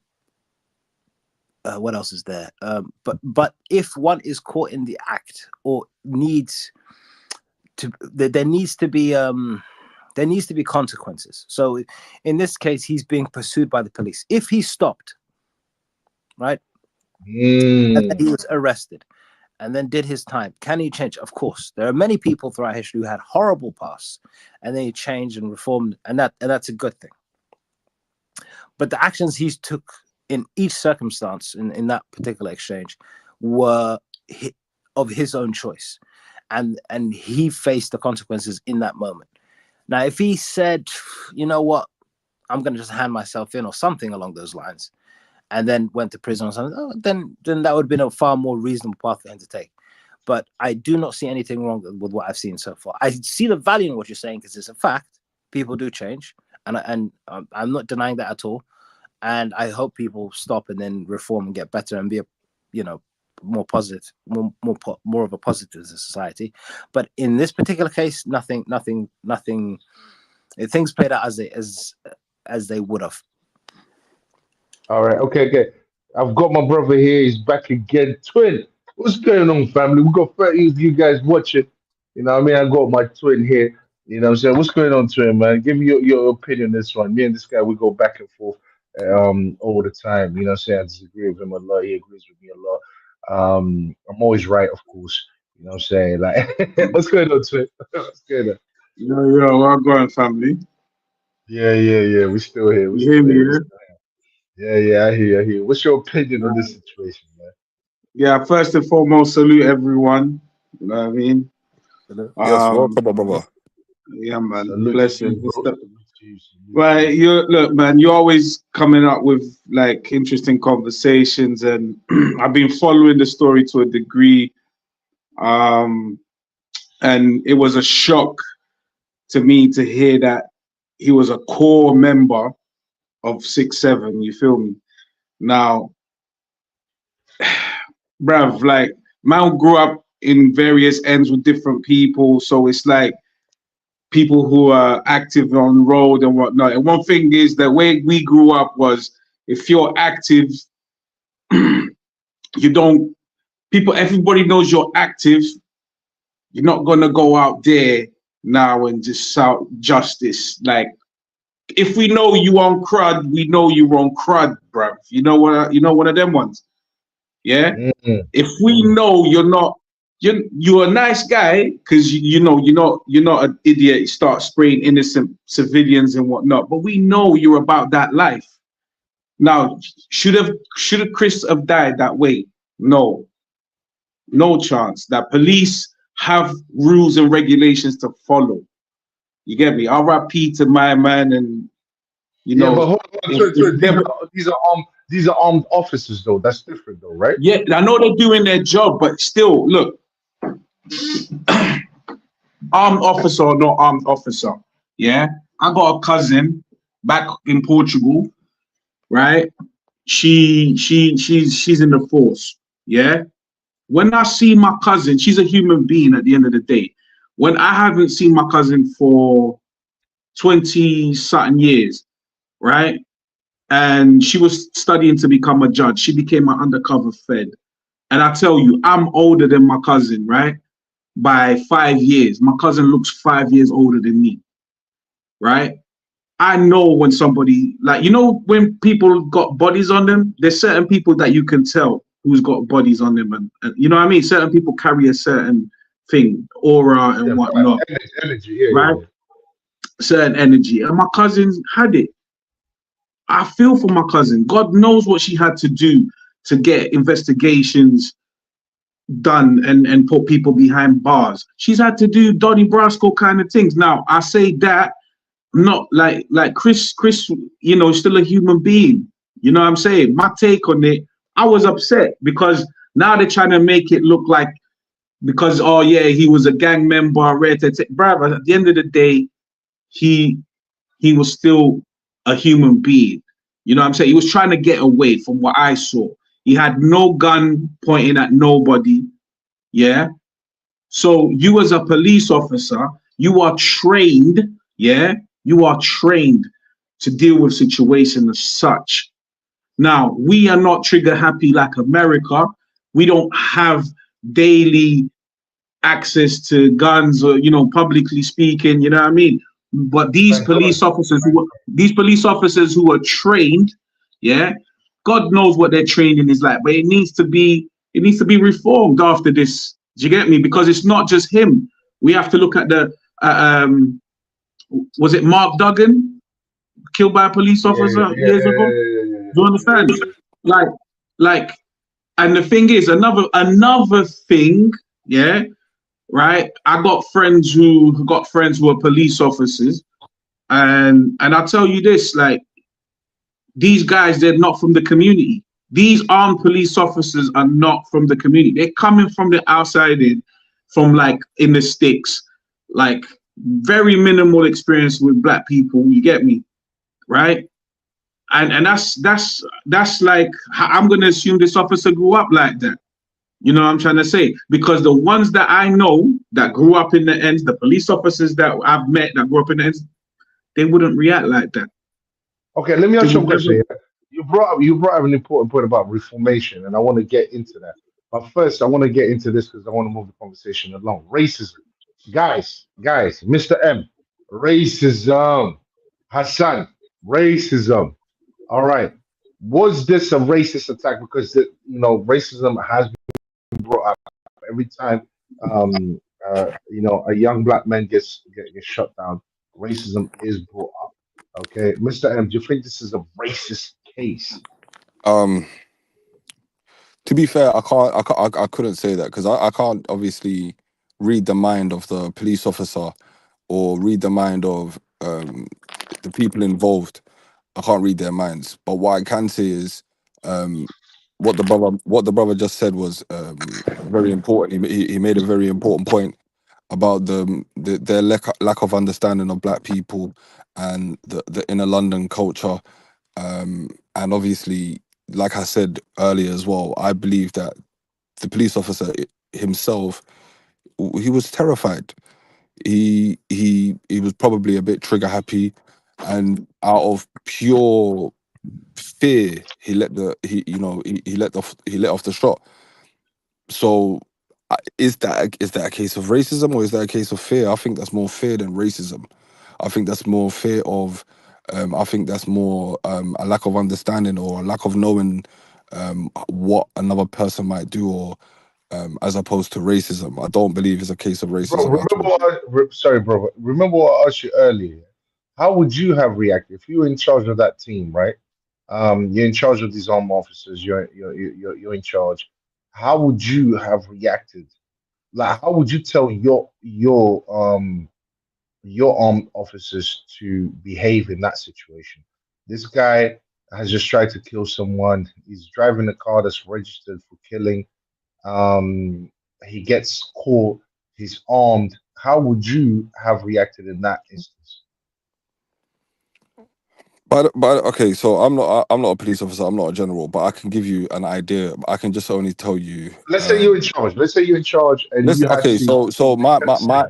else is there? But if one is caught in the act, or needs to, there needs to be consequences. So in this case, he's being pursued by the police. If he stopped, right, and then he was arrested, and then did his time, can he change? Of course. There are many people throughout history who had horrible pasts, and then he changed and reformed, and that's a good thing. But the actions he took in each circumstance in that particular exchange were of his own choice, and he faced the consequences in that moment. Now, if he said, you know what, I'm going to just hand myself in, or something along those lines, and then went to prison or something, then that would have been a far more reasonable path for him to take. But I do not see anything wrong with what I've seen so far. I see the value in what you're saying, because it's a fact. People do change, and I'm not denying that at all. And I hope people stop and then reform and get better and be more positive, more of a positive as a society. But in this particular case, nothing. Things played out as they would have. All right, okay. I've got my brother here. He's back again. Twin, what's going on, family? We got 30 of you guys watching. You know what I mean? I got my twin here. You know what I'm saying? What's going on, twin, man? Give me your opinion on this one. Me and this guy, we go back and forth all the time. You know what I'm saying? I disagree with him a lot. He agrees with me a lot. I'm always right, of course. You know what I'm saying? Like, what's going on, twin? What's going on? Yo, well going, family. Yeah. We're still here. We're You hear still me here. here? Yeah. I hear. What's your opinion on this situation, man? Yeah, first and foremost, salute everyone. You know what I mean? Yes, Um, welcome, my brother. yeah, man. Salute to you, Blessing. bro. Salute to you. Salute to Right, you. you look, man. You're always coming up with like interesting conversations, and I've been following the story to a degree. Um, and it was a shock to me to hear that he was a core member of 6-7. You feel me? Now, bruv, like man grew up in various ends with different people, so it's like people who are active on road and whatnot. And one thing is the way we grew up was if you're active, you don't people everybody knows you're active. You're not gonna go out there now and just shout justice. Like if we know you on crud, we know you on crud, bruv. You know what? You know one of them ones. Yeah. Mm, If we mm. know you're a nice guy because you're not an idiot. You start spraying innocent civilians and whatnot, but we know you're about that life. Now, should Chris have died that way? No, no chance. That police have rules and regulations to follow. You get me? R.I.P. to my man, and you Yeah, but know, hold on, if them, these are armed officers though. That's different though, right? yeah, I know they're doing their job, but still, look, armed officer or not armed officer, yeah. I got a cousin back in Portugal, right? She's in the force, yeah. When I see my cousin, she's a human being at the end of the day. When I haven't seen my cousin for 20 something years, right? And she was studying to become a judge. She became an undercover fed. And I tell you, I'm older than my cousin, right? By 5 years. My cousin looks 5 years older than me, right? I know when somebody, like, when people got bodies on them, there's certain people that you can tell who's got bodies on them. And you know what I mean? Certain people carry a certain thing, aura Yeah, and whatnot, energy. Yeah. right? Certain energy. And my cousin had it. I feel for my cousin. God knows what she had to do to get investigations done and put people behind bars. She's had to do Donnie Brasco kind of things. Now, I say that not like Chris, still a human being. You know what I'm saying? My take on it, I was upset because now they're trying to make it look like because, oh yeah, he was a gang member, bruh, at the end of the day, he was still a human being. You know what I'm saying? He was trying to get away from what I saw. He had no gun pointing at nobody. Yeah. So you as a police officer, you are trained, yeah? You are trained to deal with situations as such. Now, we are not trigger happy like America. We don't have daily access to guns or, publicly speaking, you know what I mean? But these Thank God. police officers who are trained, yeah, God knows what their training is like, but it needs to be reformed after this. Do you get me? Because it's not just him. We have to look at the was it Mark Duggan killed by a police officer years ago? Do you understand? Like, and the thing is, another thing, yeah, right? I got friends who are police officers, and I tell you this, like, these guys, they're not from the community. These armed police officers are not from the community. They're coming from the outside from like in the sticks, like very minimal experience with black people. You get me, right? And that's like, I'm gonna assume this officer grew up like that. You know what I'm trying to say? Because the ones that I know that grew up in the ends, the police officers that I've met that grew up in the ends, they wouldn't react like that. Okay, let me They ask you a would question. never. Yeah? you brought up an important point about reformation, and I want to get into that. But first, I want to get into this because I want to move the conversation along. Racism, guys, Mr. M, racism, Hassan, racism. All right, was this a racist attack? Because racism has been brought up every time. A young black man gets shut down. Racism is brought up. Okay, Mr. M, do you think this is a racist case? Um, to be fair, I couldn't say that because I can't obviously read the mind of the police officer or read the mind of the people involved. I can't read their minds. But what I can say is, um, what the brother just said was very important. He made a very important point about their lack of understanding of black people and the inner London culture. And obviously, like I said earlier as well, I believe that the police officer himself, he was terrified. He was probably a bit trigger happy, and out of pure fear, he let off the shot. So, is that a case of racism or is that a case of fear? I think that's more fear than racism. I think that's more fear of, I think that's more a lack of understanding or a lack of knowing what another person might do, or as opposed to racism. I don't believe it's a case of Bro, racism at remember all. sorry, bro. Remember what I asked you earlier. How would you have reacted if you were in charge of that team, right? You're in charge of these armed officers. You're in charge. How would you have reacted? Like, how would you tell your armed officers to behave in that situation? This guy has just tried to kill someone. He's driving a car that's registered for killing. um, he gets caught, he's armed. How would you have reacted in that instance? But okay, so I'm not a police officer. I'm not a general, but I can give you an idea. I can just only tell you. Let's say you're in charge. Let's say you're in charge, and Let's you had okay. to. So Say,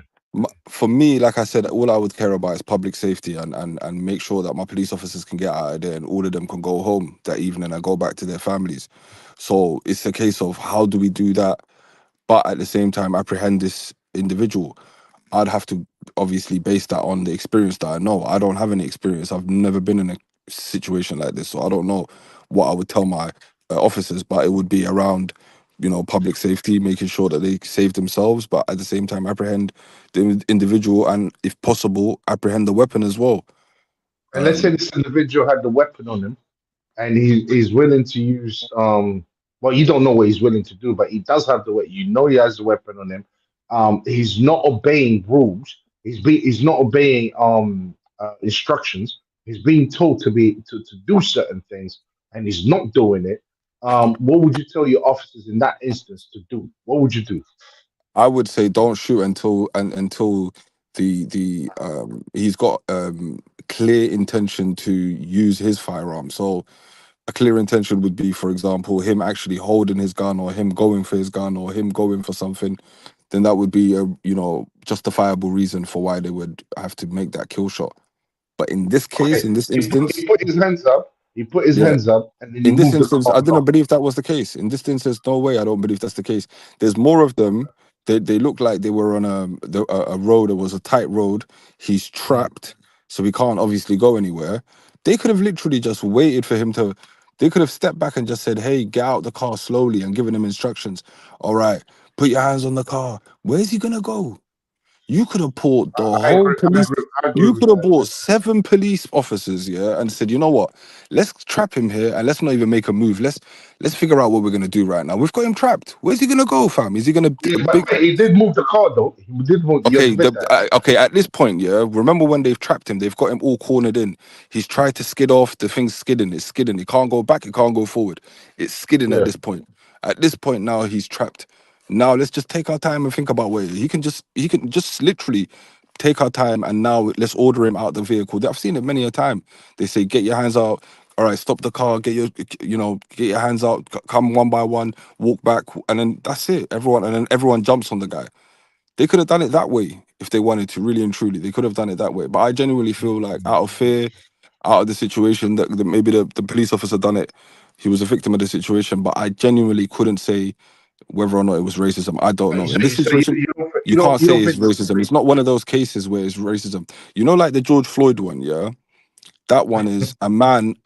for me, like I said, all I would care about is public safety and make sure that my police officers can get out of there and all of them can go home that evening and go back to their families. So it's a case of how do we do that, but at the same time apprehend this individual. I'd have to obviously base that on the experience that I know. I don't have any experience. I've never been in a situation like this, so I don't know what I would tell my officers. But it would be around, public safety, making sure that they save themselves, but at the same time apprehend the individual, and if possible, apprehend the weapon as well. and let's say Um, this individual had the weapon on him, and he's willing to use. Well, you don't know what he's willing to do, but he does have the weapon. You know he has the weapon on him. He's not obeying rules. He's not obeying instructions. He's being told to do certain things, and he's not doing it. What would you tell your officers in that instance to do? What would you do? I would say don't shoot until the he's got clear intention to use his firearm. So a clear intention would be, for example, him actually holding his gun or him going for his gun or him going for something. Then that would be a justifiable reason for why they would have to make that kill shot. But in this Okay, case, in this he instance, put his hands up. He put his yeah, hands up, and then he in this moved the instance, car I didn't along. believe that was the case. In this instance, no way. I don't believe that's the case. There's more of them. They look like they were on a road. It was a tight road. He's Mhm. trapped, so he can't obviously go anywhere. They could have literally just waited for him to. They could have stepped back and just said, "Hey, get out the car slowly," and given him instructions. All right, put your hands on the car. Where's he gonna go? You could have brought the I whole agree. I police. agree. I agree You with could have that. brought 7 police officers, yeah, and said, you know what? Let's trap him here, and let's not even make a move. Let's figure out what we're gonna do right now. We've got him trapped. Where's he gonna go, fam? Is he gonna Yeah, but big? wait, he did move the car though. He did move. You Okay, admit that? okay. At this point, yeah. Remember when they've trapped him? They've got him all cornered in. He's tried to skid off. The thing's skidding. It's skidding. He can't go back. He can't go forward. It's skidding at Yeah. this point. At this point now, he's trapped. Now let's just take our time and think about where he can just literally take our time, and now let's order him out the vehicle. I've seen it many a time. They say, get your hands out. All right, stop the car. Get your hands out. Come one by one. Walk back, and then that's it. Everyone jumps on the guy. They could have done it that way if they wanted to, really and truly. They could have done it that way. But I genuinely feel like out of the situation, that maybe the police officer done it. He was a victim of the situation, but I genuinely couldn't say whether or not it was racism. I don't know. In this situation, you can't say it's racism. It's not one of those cases where it's racism. You know, like the George Floyd one, yeah? That one is a man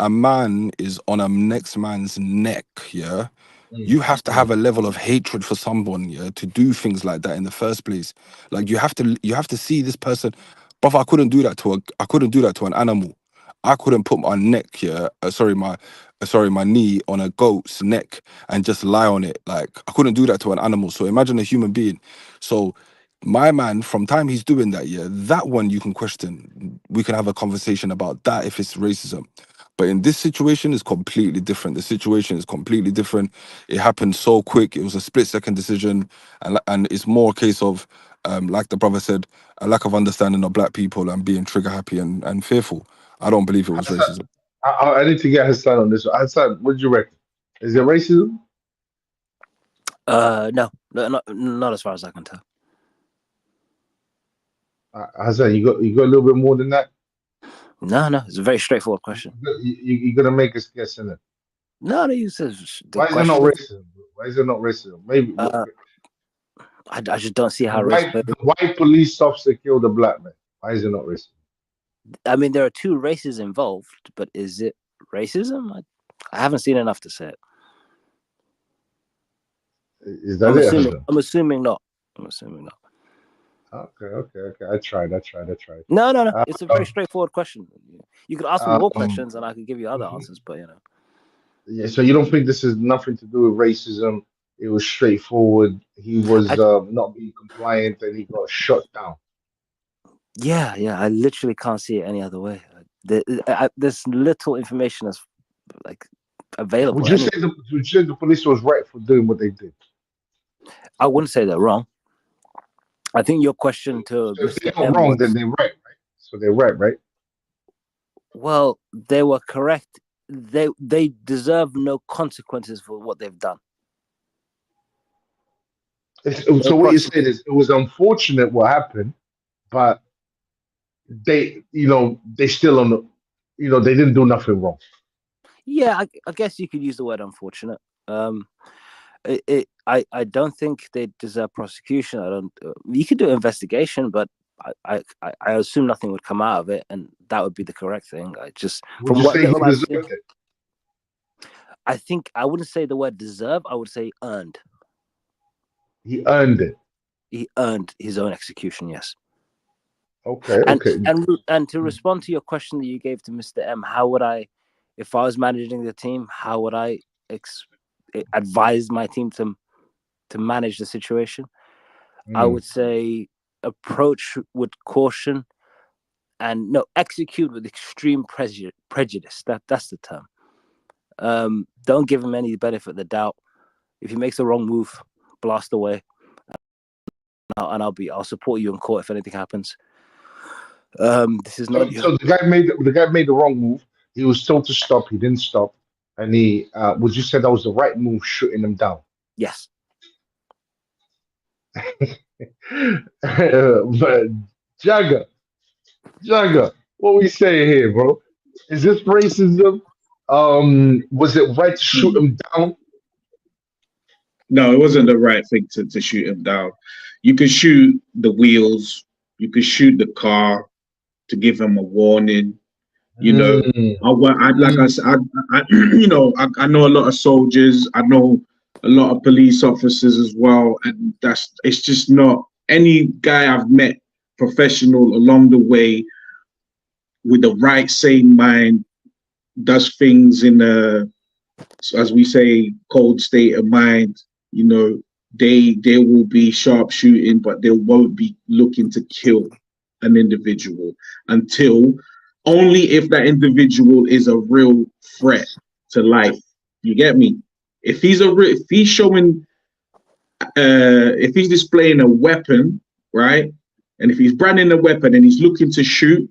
is on a next man's neck, yeah? You have to have a level of hatred for someone, yeah, to do things like that in the first place. Like you have to see this person. But I couldn't do that to an animal. I couldn't put my neck, yeah, my knee on a goat's neck and just lie on it. Like I couldn't do that to an animal. So imagine a human being. So my man, from time he's doing that, yeah, that one you can question. We can have a conversation about that if it's racism. But in this situation, it's completely different. The situation is completely different. It happened so quick. It was a split-second decision, and it's more a case of, like the brother said, a lack of understanding of black people and being trigger happy and fearful. I don't believe it was racism. I need to get Hassan on this one. Hassan, what do you reckon? Is it racism? No, not as far as I can tell. Hassan, you got a little bit more than that? No, it's a very straightforward question. You're gonna make us guess in it. No, you said Why is it not racism? Why is it not racism? Maybe I just don't see how the white police officer killed a black man. Why is it not racism? I mean, there are two races involved, but is it racism? I haven't seen enough to say it. Is that it? I'm assuming not. Okay. I tried. No. It's a very straightforward question. You could ask me more questions, and I could give you other answers. But Yeah. So you don't think this has nothing to do with racism? It was straightforward. He was not being compliant, and he got shot down. Yeah. I literally can't see it any other way. There's little information that's like available. Would you say the police was right for doing what they did? I wouldn't say they're wrong. I think your question to if they're not wrong, then they're right? So they're right? Well, they were correct. They deserve no consequences for what they've done. So what you're saying is it was unfortunate what happened, but they still they didn't do nothing wrong. Yeah, I guess you could use the word unfortunate. I don't think they deserve prosecution. You could do an investigation, but I assume nothing would come out of it, and that would be the correct thing. I think I wouldn't say the word deserve. I would say earned. He earned it. He earned his own execution. Yes. Okay. And to respond to your question that you gave to Mr. M, how would I, if I was managing the team, how would I advise my team to manage the situation? I would say approach with caution and execute with extreme prejudice. That's the term. Don't give him any benefit of the doubt. If he makes the wrong move, blast away, and I'll support you in court if anything happens. This is not. So the guy made the wrong move. He was told to stop. He didn't stop, and he would you say that was the right move, shooting him down? Yes. But Jagger, what we saying here, bro? Is this racism? Was it right to shoot him down? No, it wasn't the right thing to shoot him down. You could shoot the wheels, you could shoot the car to give him a warning. You know, I know a lot of soldiers, I know a lot of police officers as well, and it's just not any guy I've met professional along the way with the right sane mind does things in a, as we say, cold state of mind. You know, they will be sharpshooting, but they won't be looking to kill an individual until only if that individual is a real threat to life. You get me? If he's showing, if he's displaying a weapon, right, and if he's branding a weapon and he's looking to shoot,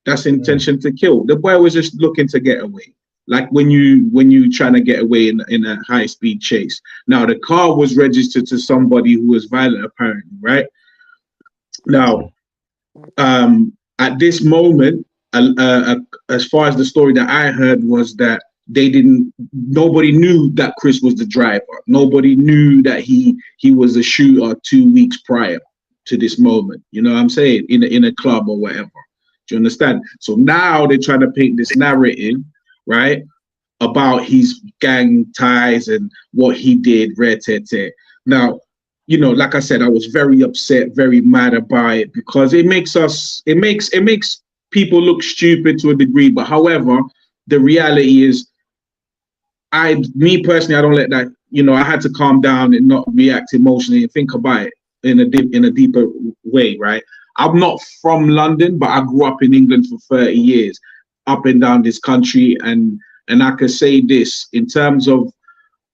that's intention to kill. The boy was just looking to get away. Like when you trying to get away in a high speed chase. Now the car was registered to somebody who was violent, apparently, right? Now, at this moment, as far as the story that I heard was that nobody knew that Chris was the driver. Nobody knew that he was a shooter 2 weeks prior to this moment. You know what I'm saying? In a club or whatever. Do you understand? So now they're trying to paint this narrative, right, about his gang ties and what he did, Now, you know, like I said, I was very upset, very mad about it, because it makes people look stupid to a degree. But however, the reality is, me personally, I don't let that, you know, I had to calm down and not react emotionally and think about it in a deeper way, right? I'm not from London, but I grew up in England for 30 years, up and down this country, and I could say this in terms of,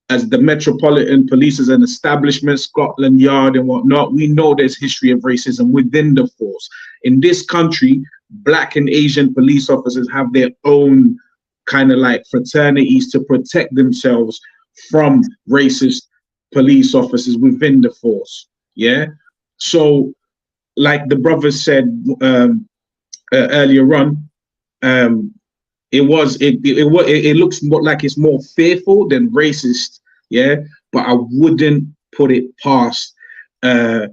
as the Metropolitan Police as an establishment, Scotland Yard and whatnot, we know there's history of racism within the force. In this country, Black and Asian police officers have their own kind of like fraternities to protect themselves from racist police officers within the force. Yeah. So, like the brothers said earlier on, it looks more like it's more fearful than racist, yeah. But I wouldn't put it past I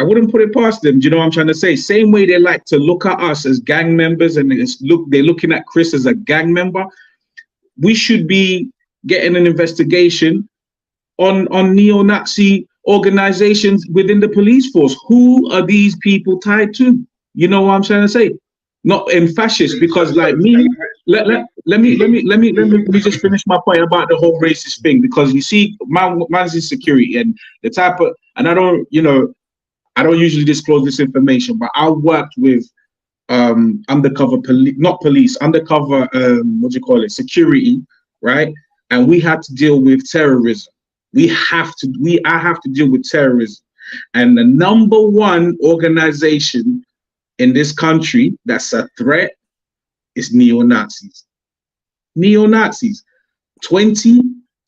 wouldn't put it past them. Do you know what I'm trying to say? Same way they like to look at us as gang members, and they're looking at Chris as a gang member. We should be getting an investigation on neo-Nazi organizations within the police force. Who are these people tied to? You know what I'm trying to say? Not in fascist, because like me, let me just finish my point about the whole racist thing, because you see, man's in security, and the type of, and I don't usually disclose this information, but I worked with undercover undercover security, right? And we had to deal with terrorism. I have to deal with terrorism, and the number one organization in this country that's a threat is neo-Nazis. 20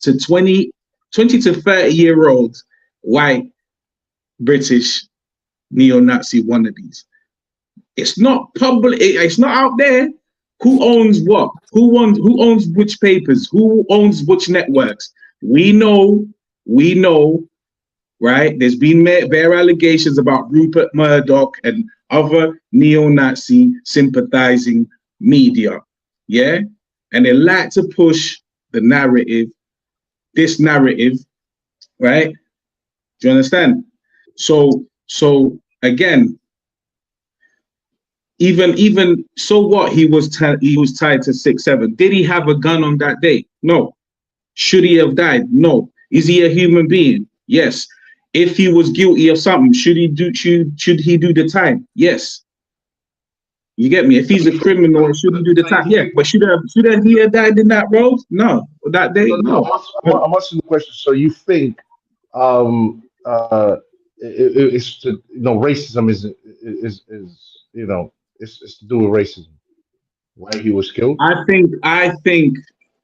to 30-year-olds, white, British, neo-Nazi wannabes. It's not public, it's not out there. Who owns what? Who owns which papers? Who owns which networks? We know, right? There's been bare allegations about Rupert Murdoch and other neo-Nazi sympathizing media, yeah? And they like to push the narrative, this narrative, right? Do you understand? So again, even so what, he was tied to 6-7. Did he have a gun on that day? No. Should he have died? No. Is he a human being? Yes. If he was guilty of something, should he do the time? Yes. You get me? If he's a criminal, should he do the time? Yeah. But should he have died in that road? No. That day? No. I'm asking the question. So you think it's to, you know, racism is you know, it's to do with racism, why he was killed? I think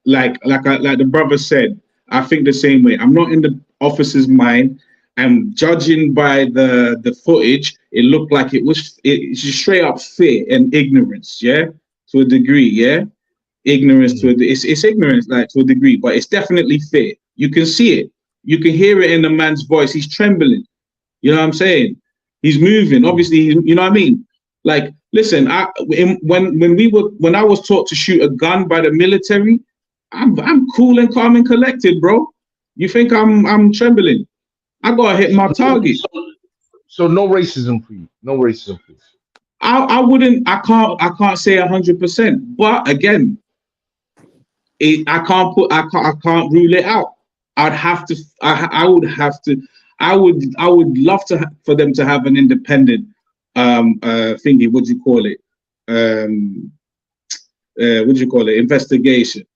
like the brother said, I think the same way. I'm not in the officer's mind. And judging by the footage, it looked like it's just straight up fear and ignorance, yeah, to a degree, yeah, ignorance it's ignorance, like, to a degree, but it's definitely fear. You can see it, you can hear it in the man's voice. He's trembling. You know what I'm saying? He's moving. Obviously, you know what I mean. Like, listen, when I was taught to shoot a gun by the military, I'm cool and calm and collected, bro. You think I'm trembling? I gotta hit my target. So no racism for you. No racism for you. I can't say 100%. But again, I can't rule it out. I would love for them to have an independent thingy. What do you call it? Investigation.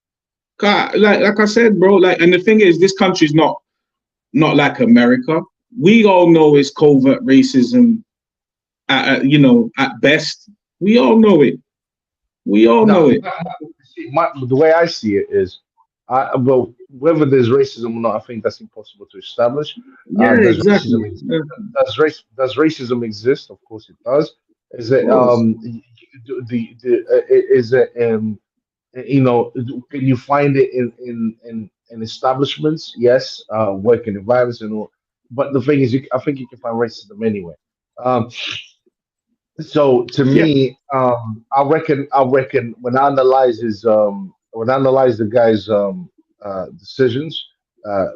Like I said, bro. Like, and the thing is, this country's not like America. We all know it's covert racism, you know, at best. We all know it. Know it. The way I see it is, well, whether there's racism or not, I think that's impossible to establish. Yeah, does exactly. Does racism exist? Of course it does. Is it is it you know, can you find it in establishments? Yes, working environments and all. But the thing is, I think you can find racism anywhere. Um, so to Yeah. me, I reckon when I analyze the guy's decisions, uh,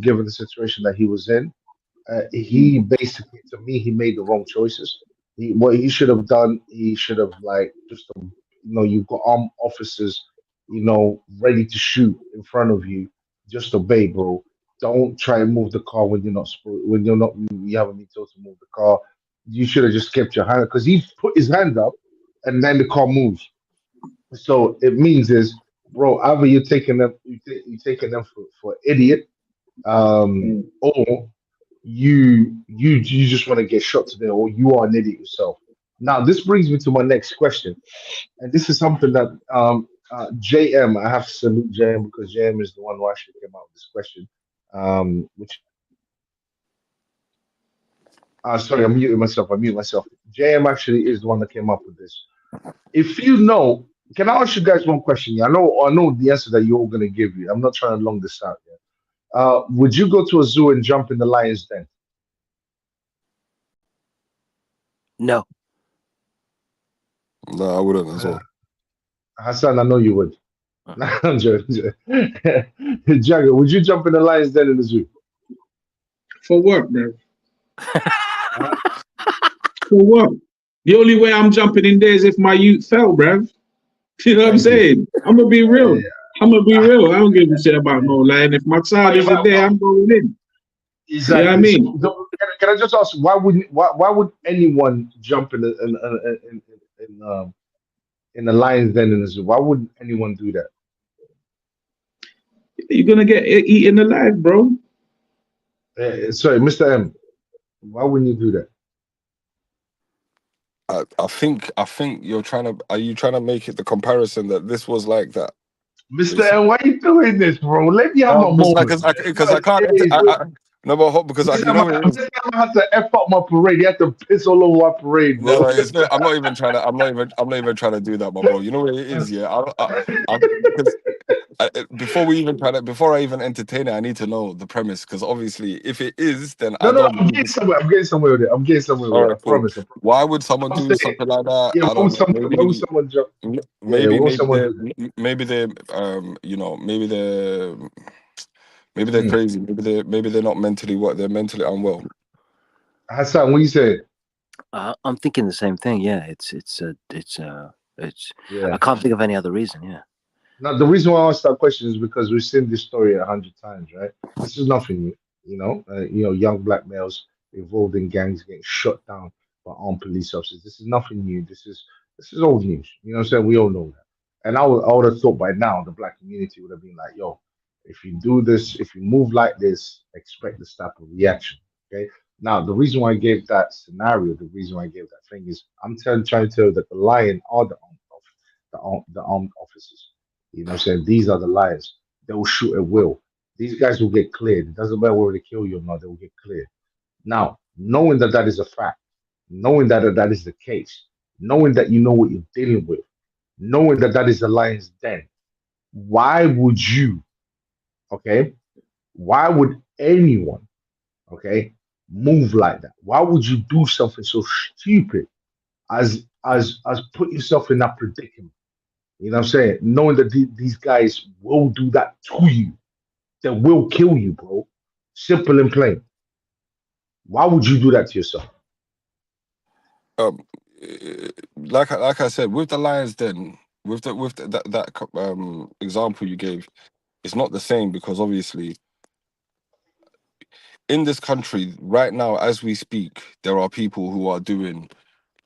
given the situation that he was in, he basically, to me, he made the wrong choices. What he should have done, he should have like just, you've got armed officers, ready to shoot in front of you. Just obey, bro. Don't try and move the car when you're not when you're not you haven't been told to move the car. You should have just kept your hand because he put his hand up, and then the car moves. So it means is, bro, either you're taking them, you're taking them for idiot, Mm. or you just want to get shot today, or you are an idiot yourself. Now, this brings me to my next question, and this is something that JM, I have to salute JM because JM is the one who actually came out with this question. Which sorry, I'm muting myself. I mute myself. JM actually is the one that came up with this. If you know, can I ask you guys one question? Yeah, I know the answer that you're all gonna give you. I'm not trying to long this out. Yeah. Would you go to a zoo and jump in the lion's den? No. No, I wouldn't as well. Hassan, I know you would. Uh. I'm joking. Jagger, would you jump in the lion's den in the zoo? For what, bro? Uh, For what? The only way I'm jumping in there is if my youth fell, bruv. You know what I'm Thank you. saying? I'm gonna be real. Yeah. I'm gonna be real. I don't give a shit about no line. If my child Wait, isn't there, I'm going in. You know what I exactly. So, mean? can I just ask, why would anyone jump in the lion's den in the zoo? Why would anyone do that? You're gonna get eaten alive, bro. Sorry, Mr. M. Why wouldn't you do that? I think you're trying to. Are you trying to make it the comparison that this was like that? Mr. M, why you doing this, bro? Let me have my Because moment. I can't. No, but because you know what it is. This time I have to F up my parade. You have to piss all over my parade, No, bro. it's not. I'm not even trying to. I'm not even trying to do that, my bro. You know what it is, yeah. Because before I even entertain it, I need to know the premise. Because obviously, if it is, then No, I no, don't I'm believe getting it. somewhere. I'm getting somewhere with it. I'm getting somewhere with All it. I right, cool. promise. I promise. Why would someone I'm do saying, something like that? yeah, I don't know. why would someone jump? Yeah, Maybe, why would maybe someone they, do that? maybe they, maybe they're Mm. crazy. Maybe they're not mentally what they're mentally unwell. Hassan, what you say? I'm thinking the same thing. Yeah, it's. Yeah. I can't think of any other reason. Yeah. Now, the reason why I asked that question is because we've seen this story 100 times, right? This is nothing new. Young black males involved in gangs getting shot down by armed police officers. This is nothing new. This is old news. You know what I'm saying? We all know that. And I would have thought by now the black community would have been like, yo, if you do this, if you move like this, expect this type of reaction. Okay. Now, the reason why I gave that scenario, the reason why I gave that thing is trying to tell you that the lion are the armed officers. You know what I'm saying? These are the lions. They will shoot at will. These guys will get cleared. It doesn't matter whether they kill you or not, they will get cleared. Now, knowing that that is a fact, knowing that that is the case, knowing that you know what you're dealing with, knowing that that is the lion's den, why would you, okay? Why would anyone, okay, move like that? Why would you do something so stupid as put yourself in that predicament? You know what I'm saying? Knowing that these guys will do that to you, they will kill you, bro. Simple and plain. Why would you do that to yourself? Um, like I said, with the Lions, then that example you gave, it's not the same because obviously in this country right now, as we speak, there are people who are doing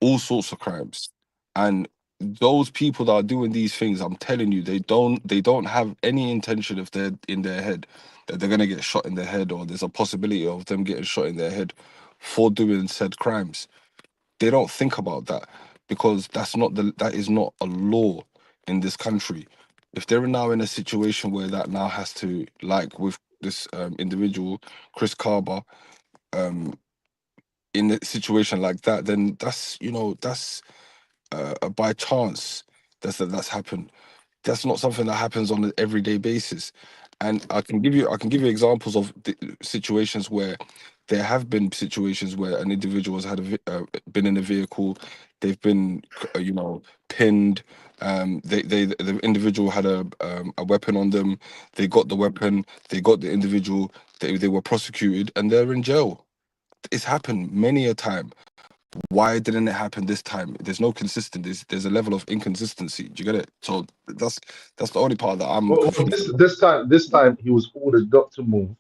all sorts of crimes, and those people that are doing these things, I'm telling you, they don't have any intention if they're in their head that they're gonna get shot in their head, or there's a possibility of them getting shot in their head for doing said crimes. They don't think about that because that is not a law in this country. If they're now in a situation where that now has to, like with this individual, Chris Kaba, um, in a situation like that, then that's by chance that's happened. That's not something that happens on an everyday basis. And I can give you examples of situations where there have been situations where an individual has had been in a vehicle, they've been pinned. The individual had a weapon on them. They got the weapon. They got the individual. They were prosecuted and they're in jail. It's happened many a time. Why didn't it happen this time? There's no consistency. There's a level of inconsistency. Do you get it? So that's the only part that I'm Well, confused. this time he was ordered not to move.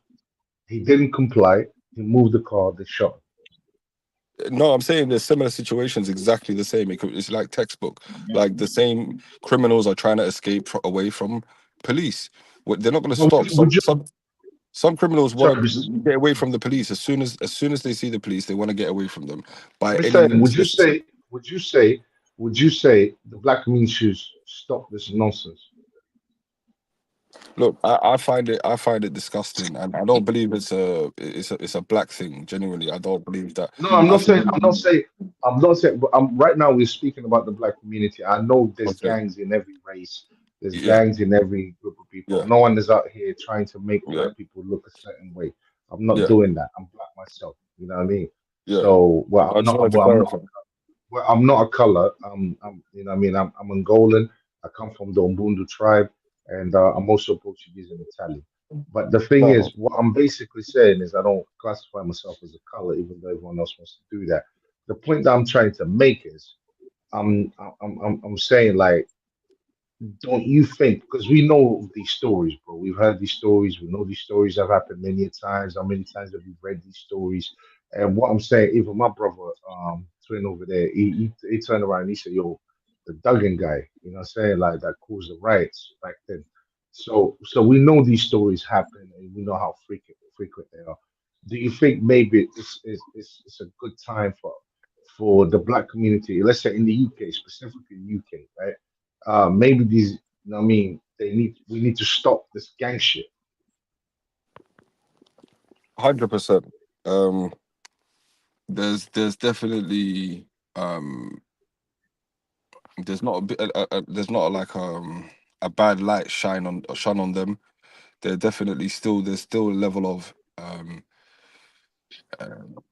He didn't comply. He moved the car. They shot him. No, I'm saying there's similar situations exactly the same. It's like textbook. Like the same criminals are trying to escape away from police. They're not going to But stop. would you, Some criminals want sorry, to get away from the police as soon as they see the police. They want to get away from them by any Mr. means necessary. Would you say the black community should stop this nonsense? Look, I find it disgusting, and I don't believe it's a black thing. Genuinely, I don't believe that. No, I'm I not think saying. I'm not saying. I'm not saying. But right now we're speaking about the black community. I know there's okay, gangs in every race. There's yeah, gangs in every group of people. yeah, No one is out here trying to make yeah, black people look a certain way. I'm not yeah, doing that. I'm black myself. You know what I mean? yeah. So, I just wanted to clarify. I'm not a color. You know what I mean? I'm Angolan. I come from the Umbundu tribe, and I'm also Portuguese and Italian. But the thing No, no. is, what I'm basically saying is, I don't classify myself as a color, even though everyone else wants to do that. The point that I'm trying to make is, I'm saying like don't you think? Because we know these stories, bro. We've heard these stories. We know these stories have happened many a times. How many times have we read these stories? And what I'm saying, even my brother, twin over there, he turned around and he said, "Yo, the Duggan guy," you know, what I'm saying like that caused the riots back then. So we know these stories happen, and we know how frequent they are. Do you think maybe it's a good time for the black community, let's say in the UK, specifically UK, right? Maybe these, you know what I mean, we need to stop this gang shit. 100%. Um, there's definitely um there's not a bit there's not like a bad light shine on them. They're definitely still there's still a level of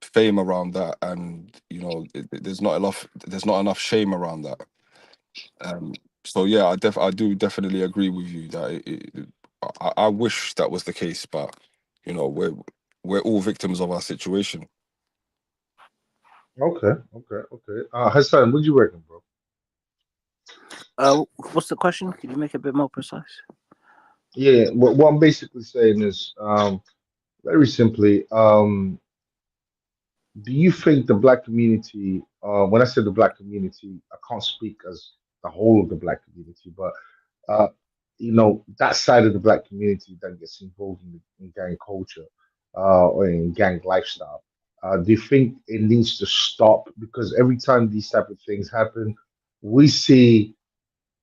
fame around that, and there's not enough shame around that. Um, so yeah, I do definitely agree with you that I wish that was the case, but you know we're all victims of our situation. Okay, okay. Hassan, what do you reckon, bro? What's the question? Could you make it a bit more precise? Yeah, what I'm basically saying is, very simply, do you think the black community, when I say the black community, I can't speak as the whole of the black community, but uh, that side of the black community that gets involved in gang culture or in gang lifestyle. Do you think it needs to stop? Because every time these type of things happen, we see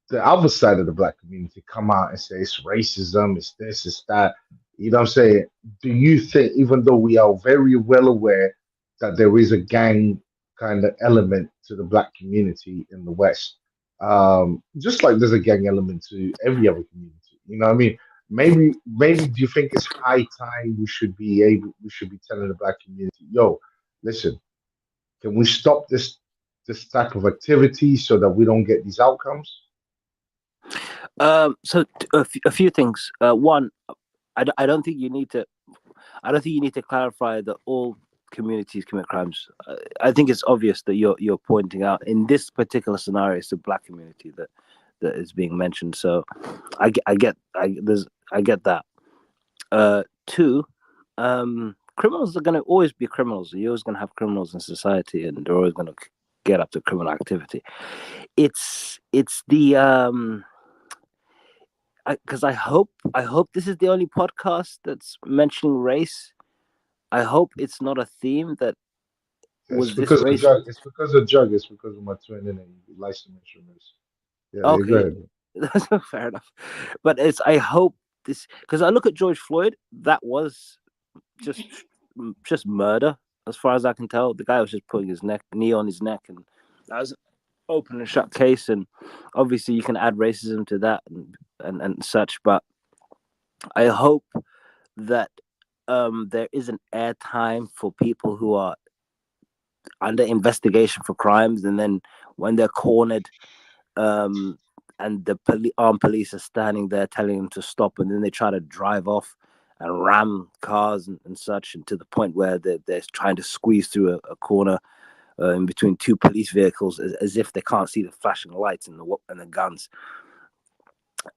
the other side of the black community come out and say it's racism, it's this, it's that. You know what I'm saying? Do you think, even though we are very well aware that there is a gang kind of element to the black community in the West, just like there's a gang element to every other community, you know what I mean? Maybe do you think it's high time we should be telling the black community, yo, listen, can we stop this type of activity so that we don't get these outcomes? So a few things. One, I don't think you need to. I don't think you need to clarify that all communities commit crimes. I think it's obvious that you're pointing out in this particular scenario, it's the black community that is being mentioned. So I get that. Two, criminals are going to always be criminals. You're always going to have criminals in society, and they're always going to get up to criminal activity. It's the because I hope this is the only podcast that's mentioning race. I hope it's not a theme that It's was this because of race. Jug. It's because of Jug. It's because of my twin and he likes to mention this. Yeah, you go Okay, ahead. that's fair enough. But I hope this, because I look at George Floyd, that was just murder as far as I can tell. The guy was just putting his knee on his neck, and that was open and shut case, and obviously you can add racism to that and such. But I hope that there is an airtime for people who are under investigation for crimes, and then when they're cornered, and the armed police are standing there telling them to stop, and then they try to drive off and ram cars and such, and to the point where they're trying to squeeze through a corner in between two police vehicles, as if they can't see the flashing lights and the guns,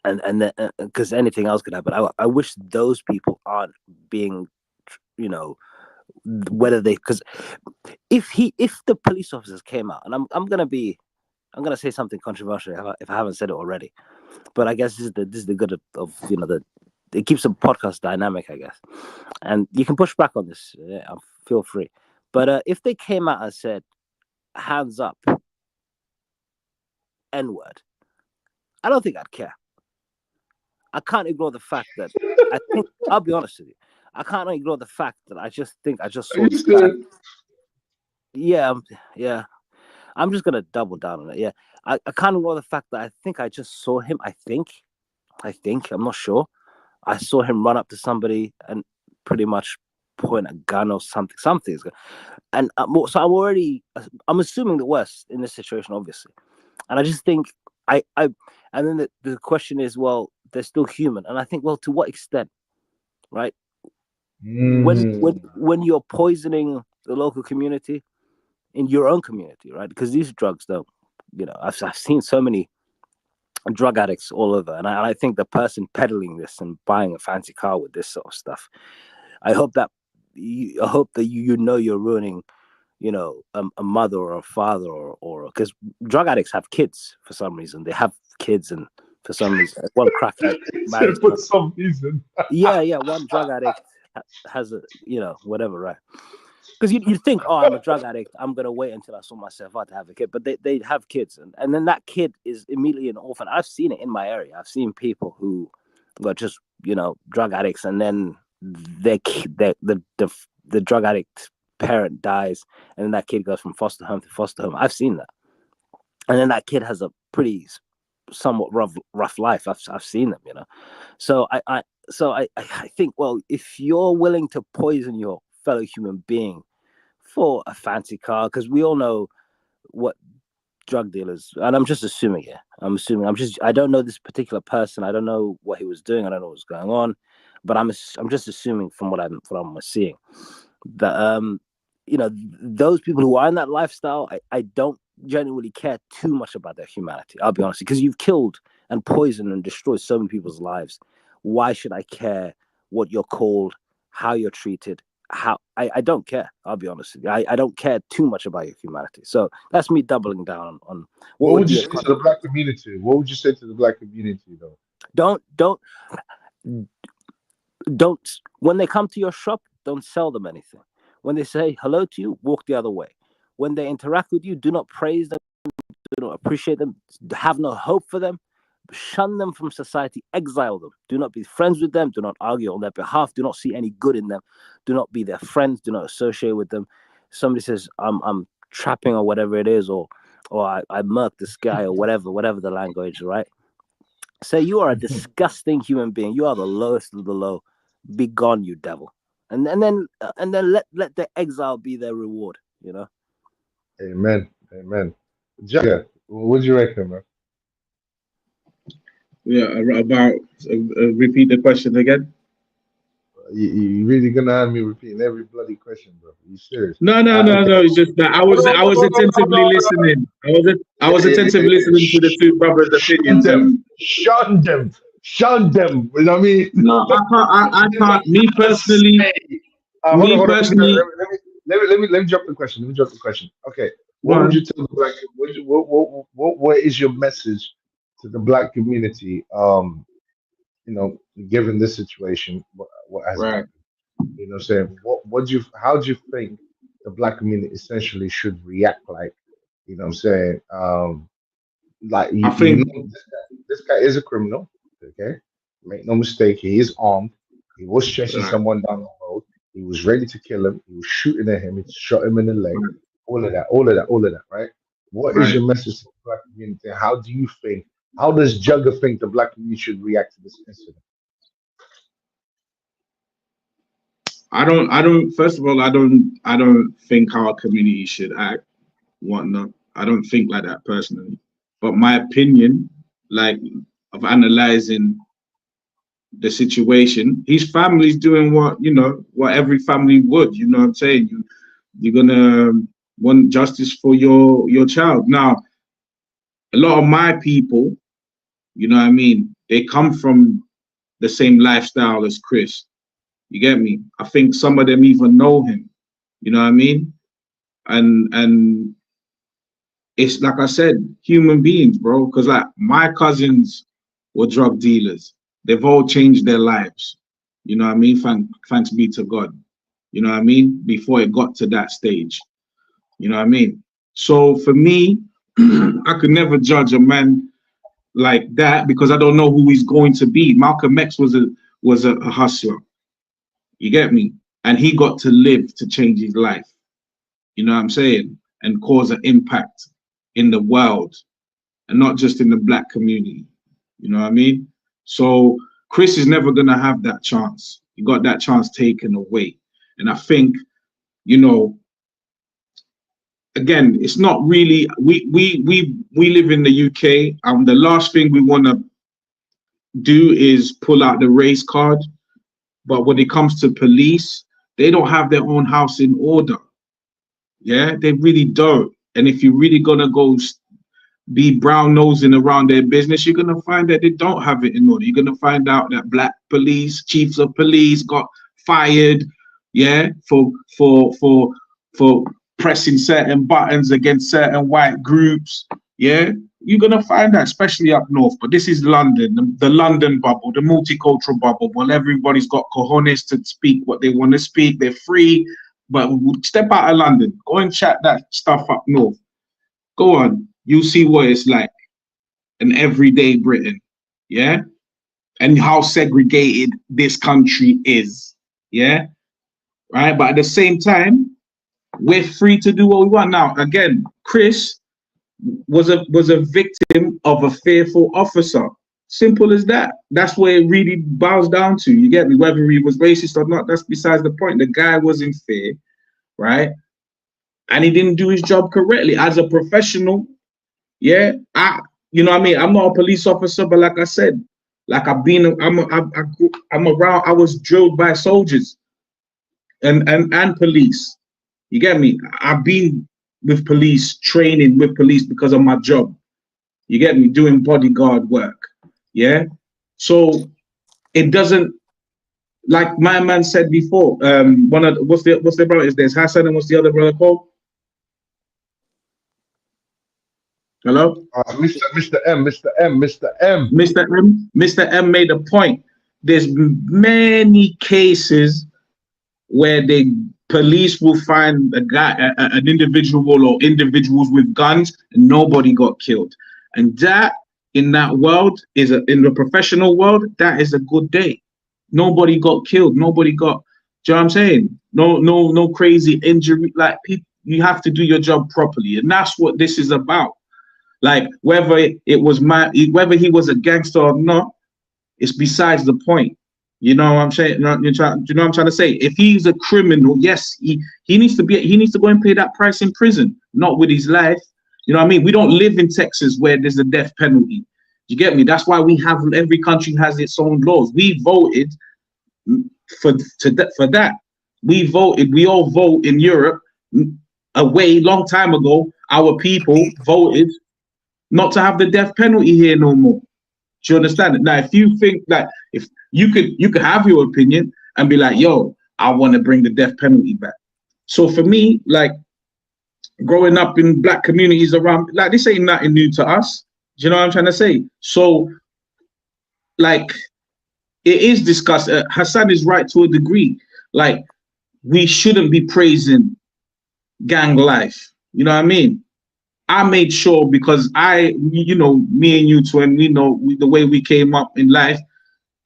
and because anything else could happen. I wish those people aren't being, you know, whether they, because if the police officers came out, and I'm gonna say something controversial if I haven't said it already, but I guess this is the good of you know, it keeps the podcast dynamic, I guess, and you can push back on this. Feel free, but if they came out and said hands up, N-word, I don't think I'd care. I can't ignore the fact that I think, I'll be honest with you, I can't ignore the fact that I just saw this guy. Yeah, yeah. I'm just gonna double down on it. Yeah, I can't ignore the fact that I think I just saw him. I think I'm not sure. I saw him run up to somebody and pretty much point a gun or something. Something's going, and I'm assuming the worst in this situation, obviously. And I just think and then the question is, well, they're still human, and I think, well, to what extent, right? When you're poisoning the local community, in your own community, right? Because these drugs don't, you know, I've seen so many drug addicts all over, and I think the person peddling this and buying a fancy car with this sort of stuff, I hope that you know you're ruining, you know, a mother or a father, or because married addicts have kids for some reason. They have kids, and for some reason, one crack addict marries for some reason. yeah, one drug addict has a, you know, whatever, right? Because you think, oh, I'm a drug addict, I'm gonna wait until I sort myself out to have a kid, but they have kids, and then that kid is immediately an orphan. I've seen it in my area. I've seen people who were just, you know, drug addicts, and then the drug addict parent dies, and then that kid goes from foster home to foster home. I've seen that, and then that kid has a pretty somewhat rough life. I've seen them, you know. So I think, well, if you're willing to poison your fellow human being for a fancy car, because we all know what drug dealers, and I'm just assuming here. I don't know this particular person. I don't know what he was doing. I don't know what's going on, but I'm just assuming from what I'm seeing that you know, those people who are in that lifestyle, I don't genuinely care too much about their humanity. I'll be honest, because you've killed and poisoned and destroyed so many people's lives. Why should I care what you're called, how you're treated? I don't care. I'll be honest with you. I don't care too much about your humanity. So that's me doubling down on what would you say to the black community? What would you say to the black community, though? Don't when they come to your shop, don't sell them anything. When they say hello to you, walk the other way. When they interact with you, do not praise them, do not appreciate them, have no hope for them. Shun them from society, exile them. Do not be friends with them. Do not argue on their behalf. Do not see any good in them. Do not be their friends. Do not associate with them. Somebody says, I'm trapping or whatever it is, or I murked this guy, or whatever the language, right? Say, you are a disgusting human being. You are the lowest of the low. Be gone, you devil. And then let the exile be their reward, you know? Amen. Jagger, what do you reckon, man? Yeah, about repeat the question again. You really gonna have me repeating every bloody question, bro? Are you serious? No. It's just that I was attentively listening. I was attentively listening to the two brothers' opinions. Shun them. You know what I mean? No, I can't. Me personally. Hold on. Let me drop the question. Okay, what would you tell the black? What is your message to the black community? You know, given this situation, what has happened? You know what I'm saying? How do you think the black community essentially should react like? You know what I'm saying? Like I think you know, this guy is a criminal, okay? Make no mistake, he is armed. He was chasing someone down the road. He was ready to kill him. He was shooting at him. He shot him in the leg. All of that, right? What is Right. your message to the black community? How do you think? How does Jugger think the black community should react to this incident? First of all, I don't think our community should act whatnot. I don't think like that personally. But my opinion, like, of analyzing the situation, his family's doing what, you know, what every family would, you know what I'm saying? You're gonna want justice for your child. Now, a lot of my people, you know what I mean, they come from the same lifestyle as Chris. You get me? I think some of them even know him. You know what I mean? And it's like I said, human beings, bro. Because like my cousins were drug dealers. They've all changed their lives. You know what I mean? Thanks be to God. You know what I mean? Before it got to that stage. You know what I mean? So for me, I could never judge a man like that because I don't know who he's going to be. Malcolm X was a hustler. You get me? And he got to live to change his life. You know what I'm saying? And cause an impact in the world and not just in the black community. You know what I mean? So Chris is never going to have that chance. He got that chance taken away. And I think, you know, again, it's not really, we live in the UK. The last thing we want to do is pull out the race card. But when it comes to police, they don't have their own house in order. Yeah, they really don't. And if you're really gonna go be brown nosing around their business, you're gonna find that they don't have it in order. You're gonna find out that black police, chiefs of police got fired, yeah, for pressing certain buttons against certain white groups. Yeah, you're gonna find that, especially up north. But this is London, the London bubble, the multicultural bubble. Well, everybody's got cojones to speak what they want to speak. They're free. But step out of London, go and chat that stuff up north. Go on, you'll see what it's like an everyday Britain, yeah? And how segregated this country is, yeah? Right, but at the same time, we're free to do what we want. Now, again, Chris was a victim of a fearful officer. Simple as that. That's where it really boils down to. You get me? Whether he was racist or not, that's besides the point. The guy was in fear, right? And he didn't do his job correctly as a professional. Yeah, you know what I mean? I'm not a police officer, but like I said, like I'm around. I was drilled by soldiers and police. You get me? I've been with police, training with police because of my job. You get me? Doing bodyguard work. Yeah. So it doesn't, like my man said before. What's the brother? There's Hassan and what's the other brother called? Hello? Mr. M. Mr. M made a point. There's many cases where the police will find an individual or individuals with guns and nobody got killed. And that, in that world, in the professional world, that is a good day. Nobody got killed. Nobody got, do you know what I'm saying? No crazy injury. Like, people, you have to do your job properly. And that's what this is about. Like, whether he was a gangster or not, it's besides the point. You know what I'm saying? Do you know what I'm trying to say? If he's a criminal, yes, he needs to go and pay that price in prison, not with his life. You know what I mean? We don't live in Texas where there's a death penalty. You get me? That's why every country has its own laws. We voted for that. We all vote in Europe a long time ago. Our people voted not to have the death penalty here no more. Do you understand it? Now, if you think that if you could have your opinion and be like, yo, I want to bring the death penalty back. So for me, like, growing up in black communities around, like, this ain't nothing new to us. Do you know what I'm trying to say? So, like, it is discussed. Hassan is right to a degree. Like, we shouldn't be praising gang life. You know what I mean? I made sure, because you know, me and you, Twin, we know the way we came up in life.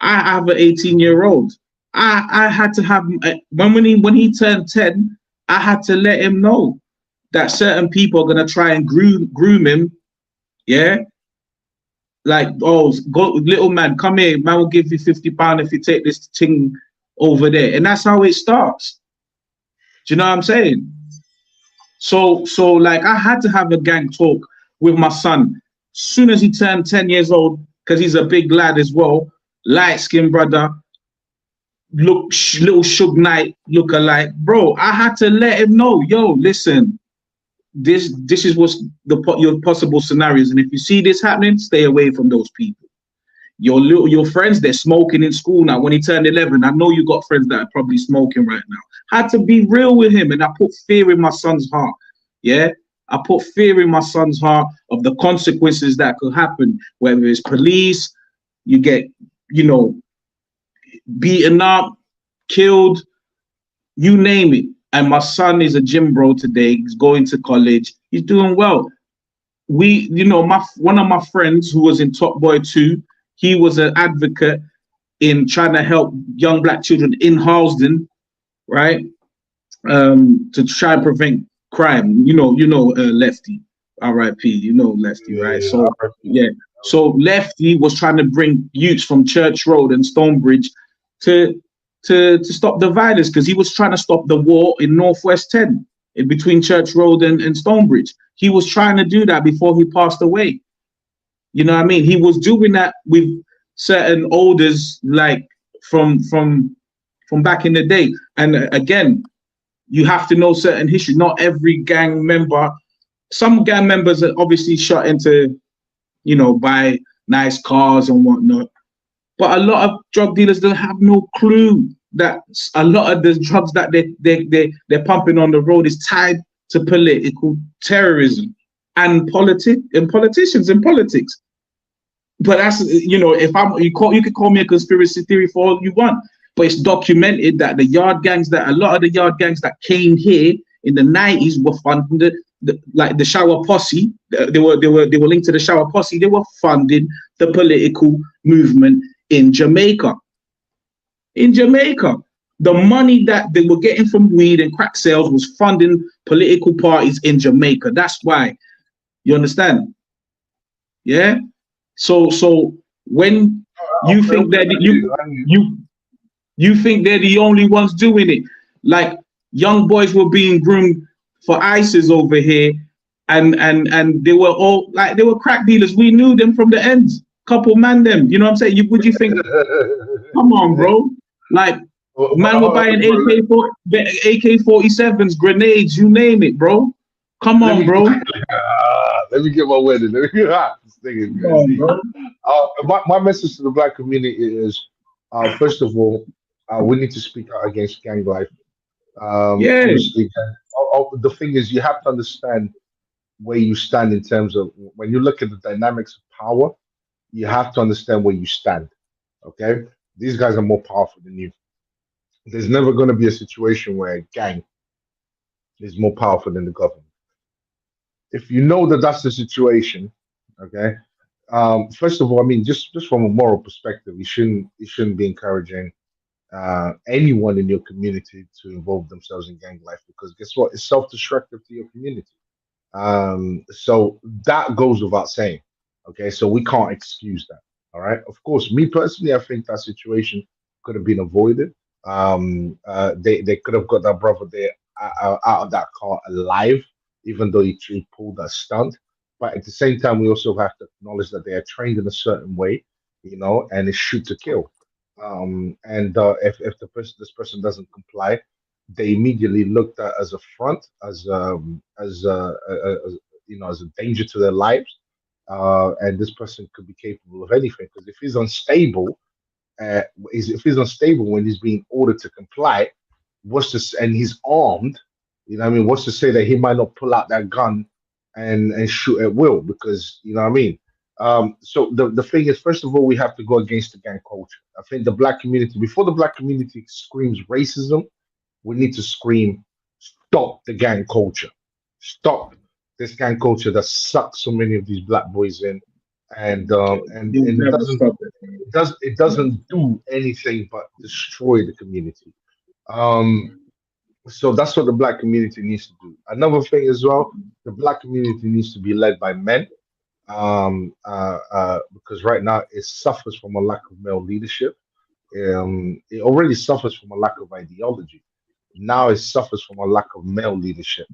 I have an 18-year-old. I had to have, when he turned 10, I had to let him know that certain people are gonna try and groom him, yeah. Like, oh, go, little man, come here, man will give you £50 if you take this thing over there, and that's how it starts. Do you know what I'm saying? So like I had to have a gang talk with my son as soon as he turned 10 years old, because he's a big lad as well, light skinned brother, little Suge Knight look alike, bro. I had to let him know, yo, listen, this is what's your possible scenarios, and if you see this happening, stay away from those people. Your friends, they're smoking in school now. When he turned 11, I know you got friends that are probably smoking right now. Had to be real with him, and I put fear in my son's heart. Yeah, I put fear in my son's heart of the consequences that could happen, whether it's police, you get, beaten up, killed, you name it. And my son is a gym bro today. He's going to college. He's doing well. One of my friends who was in Top Boy 2, he was an advocate in trying to help young black children in Harlesden, right? To try and prevent crime. Lefty, R.I.P. You know Lefty, right? So yeah. So Lefty was trying to bring youths from Church Road and Stonebridge to stop the violence, because he was trying to stop the war in Northwest 10 in between Church Road and Stonebridge. He was trying to do that before he passed away. You know what I mean? He was doing that with certain elders, like from back in the day. And again, you have to know certain history. Not every gang member. Some gang members are obviously shot into, by nice cars and whatnot. But a lot of drug dealers don't have no clue that a lot of the drugs that they're pumping on the road is tied to political terrorism and politicians and politics. But that's, you could call me a conspiracy theory for all you want, but it's documented that a lot of the yard gangs that came here in the 90s were funding the Shower Posse. They were linked to the Shower Posse. They were funding the political movement in Jamaica. The money that they were getting from weed and crack sales was funding political parties in Jamaica. That's why. You understand? Yeah. So when you think that you think they're the only ones doing it, like young boys were being groomed for ISIS over here, and they were all like, they were crack dealers. We knew them from the ends. Couple man them. You know what I'm saying? Would you think? Come on, bro. Like, man, we're buying AK-47s, grenades, you name it, bro. Come on, bro. Let me get my wedding. My message to the black community is, first of all, we need to speak out against gang life. Obviously, the thing is, you have to understand where you stand in terms of, when you look at the dynamics of power, you have to understand where you stand. Okay? These guys are more powerful than you. There's never going to be a situation where a gang is more powerful than the government. If you know that that's the situation, okay. First of all, I mean, just from a moral perspective, you shouldn't be encouraging anyone in your community to involve themselves in gang life, because guess what? It's self-destructive to your community. So that goes without saying. Okay, so we can't excuse that. All right. Of course, me personally, I think that situation could have been avoided. They could have got that brother there out of that car alive, even though he pulled that stunt. But at the same time, we also have to acknowledge that they are trained in a certain way, and it's shoot to kill. If this person doesn't comply, they immediately looked at as a front, as as a danger to their lives, and this person could be capable of anything. Because if he's unstable, if he's unstable when he's being ordered to comply, what's this? And he's armed. You know what I mean? What's to say that he might not pull out that gun and shoot at will? Because you know what I mean. So the thing is, first of all, we have to go against the gang culture. I think the black community, before the black community screams racism, we need to scream, stop the gang culture, stop this gang culture that sucks so many of these black boys in, and it doesn't do anything but destroy the community. So that's what the black community needs to do. Another thing as well, the black community needs to be led by men, because right now it suffers from a lack of male leadership. It already suffers from a lack of ideology. Now it suffers from a lack of male leadership,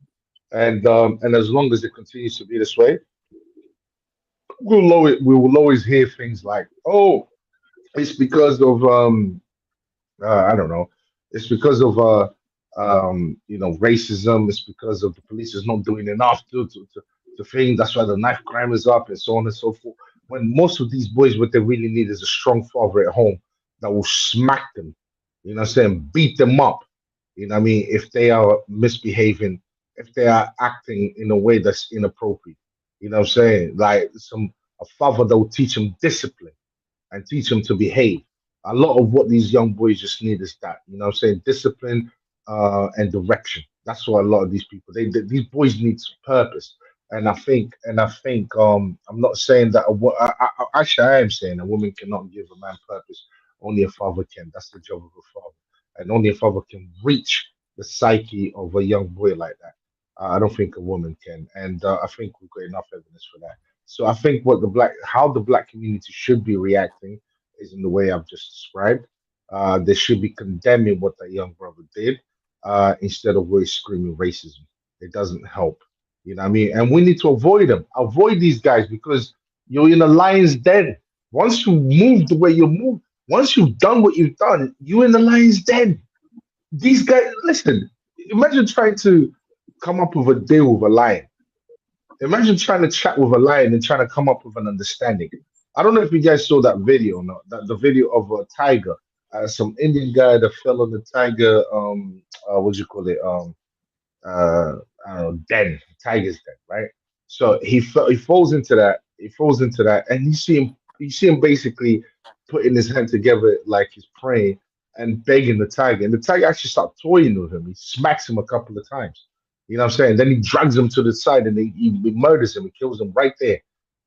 and as long as it continues to be this way, we will always hear things like, "Oh, it's because of I don't know. It's because of racism. It's because of the police is not doing enough to thing. That's why the knife crime is up and so on and so forth. When most of these boys, what they really need is a strong father at home that will smack them. You know what I'm saying? Beat them up. You know what I mean? If they are misbehaving, if they are acting in a way that's inappropriate. You know what I'm saying? Like a father that will teach them discipline and teach them to behave. A lot of what these young boys just need is that, you know what I'm saying, discipline and direction. That's what a lot of these people these boys need purpose. And I think I'm not saying that actually I am saying a woman cannot give a man purpose. Only a father can. That's the job of a father. And only a father can reach the psyche of a young boy like that. I don't think a woman can. And I think we've got enough evidence for that. So I think how the black community should be reacting is in the way I've just described. They should be condemning what that young brother did, instead of really screaming racism. It doesn't help. You know what I mean? And we need to avoid them. Avoid these guys because you're in a lion's den. Once you move the way you move, once you've done what you've done, you're in the lion's den. These guys, listen, imagine trying to come up with a deal with a lion. Imagine trying to chat with a lion and trying to come up with an understanding. I don't know if you guys saw that video or not. That the video of a tiger, some Indian guy that fell on the tiger. What do you call it? Uh, I don't know, den, tiger's den, right? So he falls into that. He falls into that, and you see him basically putting his hand together like he's praying and begging the tiger, and the tiger actually starts toying with him. He smacks him a couple of times. You know what I'm saying? Then he drags him to the side and he murders him. He kills him right there.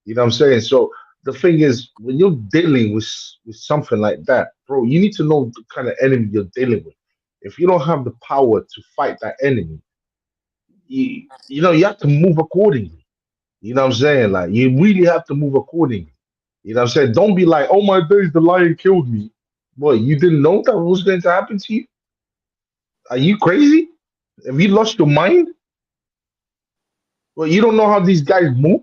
You know what I'm saying? So the thing is, when you're dealing with something like that, bro, you need to know the kind of enemy you're dealing with. If you don't have the power to fight that enemy, you have to move accordingly. You know what I'm saying? Like you really have to move accordingly. You know what I'm saying? Don't be like, oh my days, the lion killed me. Boy, you didn't know that was going to happen to you? Are you crazy? Have you lost your mind? Well, you don't know how these guys move.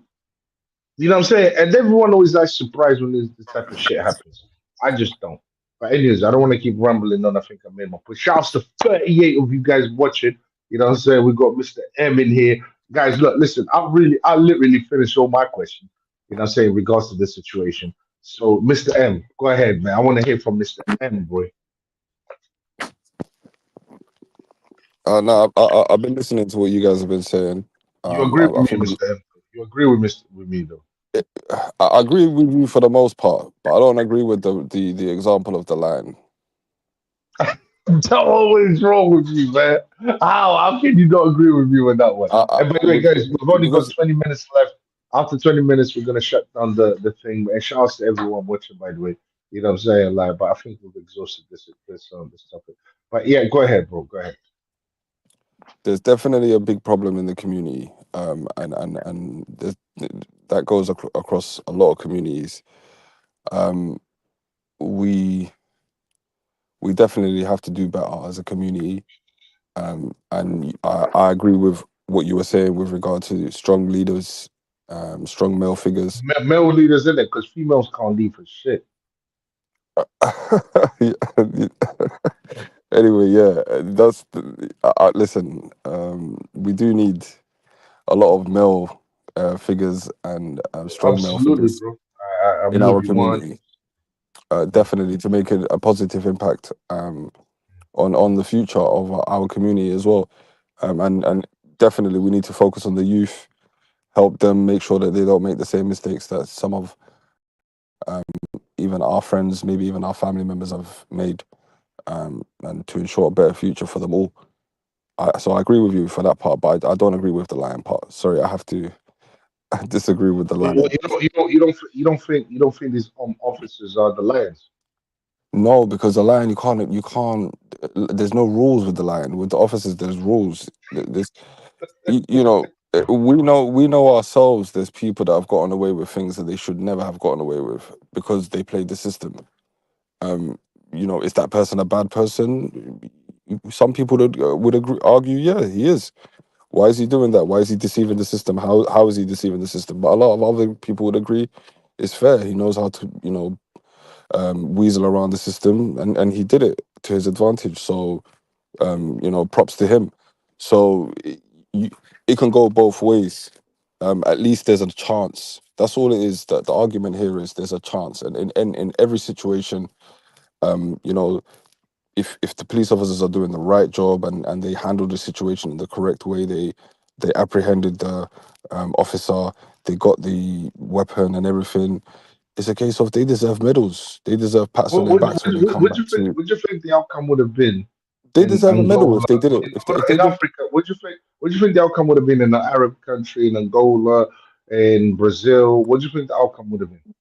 You know what I'm saying? And everyone always like surprised when this type of shit happens. I just don't. But anyways, I don't want to keep rambling on. I think I made my point. Shouts to 38 of you guys watching. You know what I'm saying? We got Mr. M in here. Guys, look, listen, I literally finished all my questions, you know what I'm saying, in regards to this situation. So, Mr. M, go ahead, man. I want to hear from Mr. M, boy. No, I've been listening to what you guys have been saying. You agree with I me, think Mr. M? You agree with me, though? I agree with you for the most part, but I don't agree with the example of the lion. Always wrong with you, man. How can you not agree with me on that one? And by the way, guys, we've only got Because 20 minutes left. After 20 minutes, we're gonna shut down the thing. And shout out to everyone watching, by the way. You know what I'm saying? Like, but I think we've exhausted this topic. But yeah, go ahead, bro. Go ahead. there's definitely a big problem in the community, and that goes across a lot of communities. Um, we we definitely have to do better as a community. And I agree with what you were saying with regard to strong leaders, strong male figures. Male leaders in it because females can't lead for shit. Anyway, yeah, listen. We do need a lot of male figures and strong male Absolutely, figures bro. I'm in with our you one. community, definitely to make a positive impact on the future of our community as well. And definitely we need to focus on the youth, help them make sure that they don't make the same mistakes that some of even our friends, maybe even our family members have made, and to ensure a better future for them all. So I agree with you for that part, but I don't agree with the lion part. Sorry, I have to disagree with the Well, lion. you don't think these officers are the lions? No, because the lion, you can't. There's no rules with the lion. With the officers, there's rules. There's, we know ourselves. There's people that have gotten away with things that they should never have gotten away with because they played the system. Is that person a bad person? Some people would argue, yeah, he is. Why is he doing that? Why is he deceiving the system? How is he deceiving the system? But a lot of other people would agree it's fair. He knows how to, weasel around the system, and he did it to his advantage. So, props to him. So it can go both ways. At least there's a chance. That's all it is. That the argument here is there's a chance, and in every situation, um, you know, if the police officers are doing the right job and they handle the situation in the correct way, they apprehended the officer, they got the weapon and everything. It's a case of they deserve medals. They deserve pats on What their would backs when they come what you back think? to. What you think the outcome would have been They in deserve a medal Angola, if they did it. If they in did. Africa? What do you think? What do you think the outcome would have been in an Arab country, in Angola, in Brazil? What do you think the outcome would have been?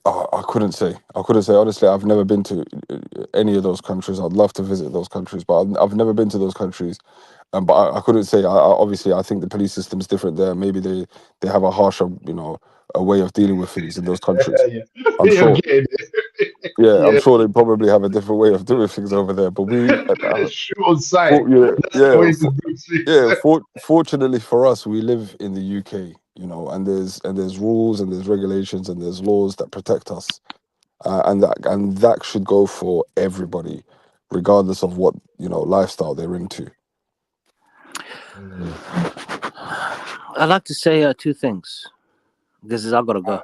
I couldn't say. I couldn't say honestly. I've never been to any of those countries. I'd love to visit those countries, but I've never been to those countries. But I couldn't say. Obviously, I think the police system's different there. Maybe they have a harsher, a way of dealing with things in those countries. Yeah, I'm yeah, sure. okay. Yeah, I'm Yeah, sure they probably have a different way of doing things over there. But shoot on sight. That's the way to do things. fortunately for us, we live in the UK, and there's rules and there's regulations and there's laws that protect us, and that should go for everybody, regardless of what lifestyle they're into. Mm. I'd like to say two things because I've got to go.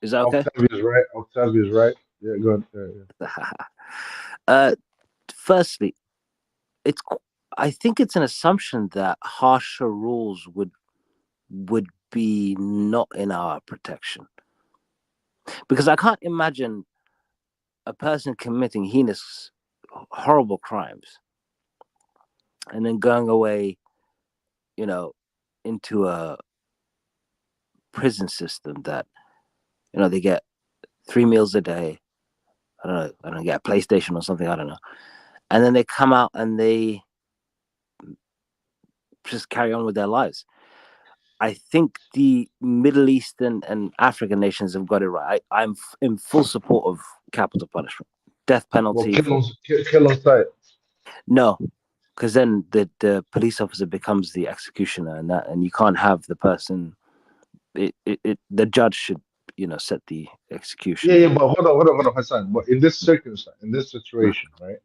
Is that okay? Octavia's right. Octavia's right. Yeah, go ahead. Firstly, I think it's an assumption that harsher rules would be not in our protection, because I can't imagine a person committing heinous, horrible crimes and then going away, into a prison system that they get 3 meals a day. I don't get a PlayStation or something. I don't know, and then they come out and they just carry on with their lives. I think the Middle Eastern and African nations have got it right. I'm in full support of capital punishment, death Well, penalty. kill on sight. No, because then the police officer becomes the executioner, and you can't have the person. The judge should set the execution. Yeah, but hold on, Hassan. But in this circumstance, in this situation, right?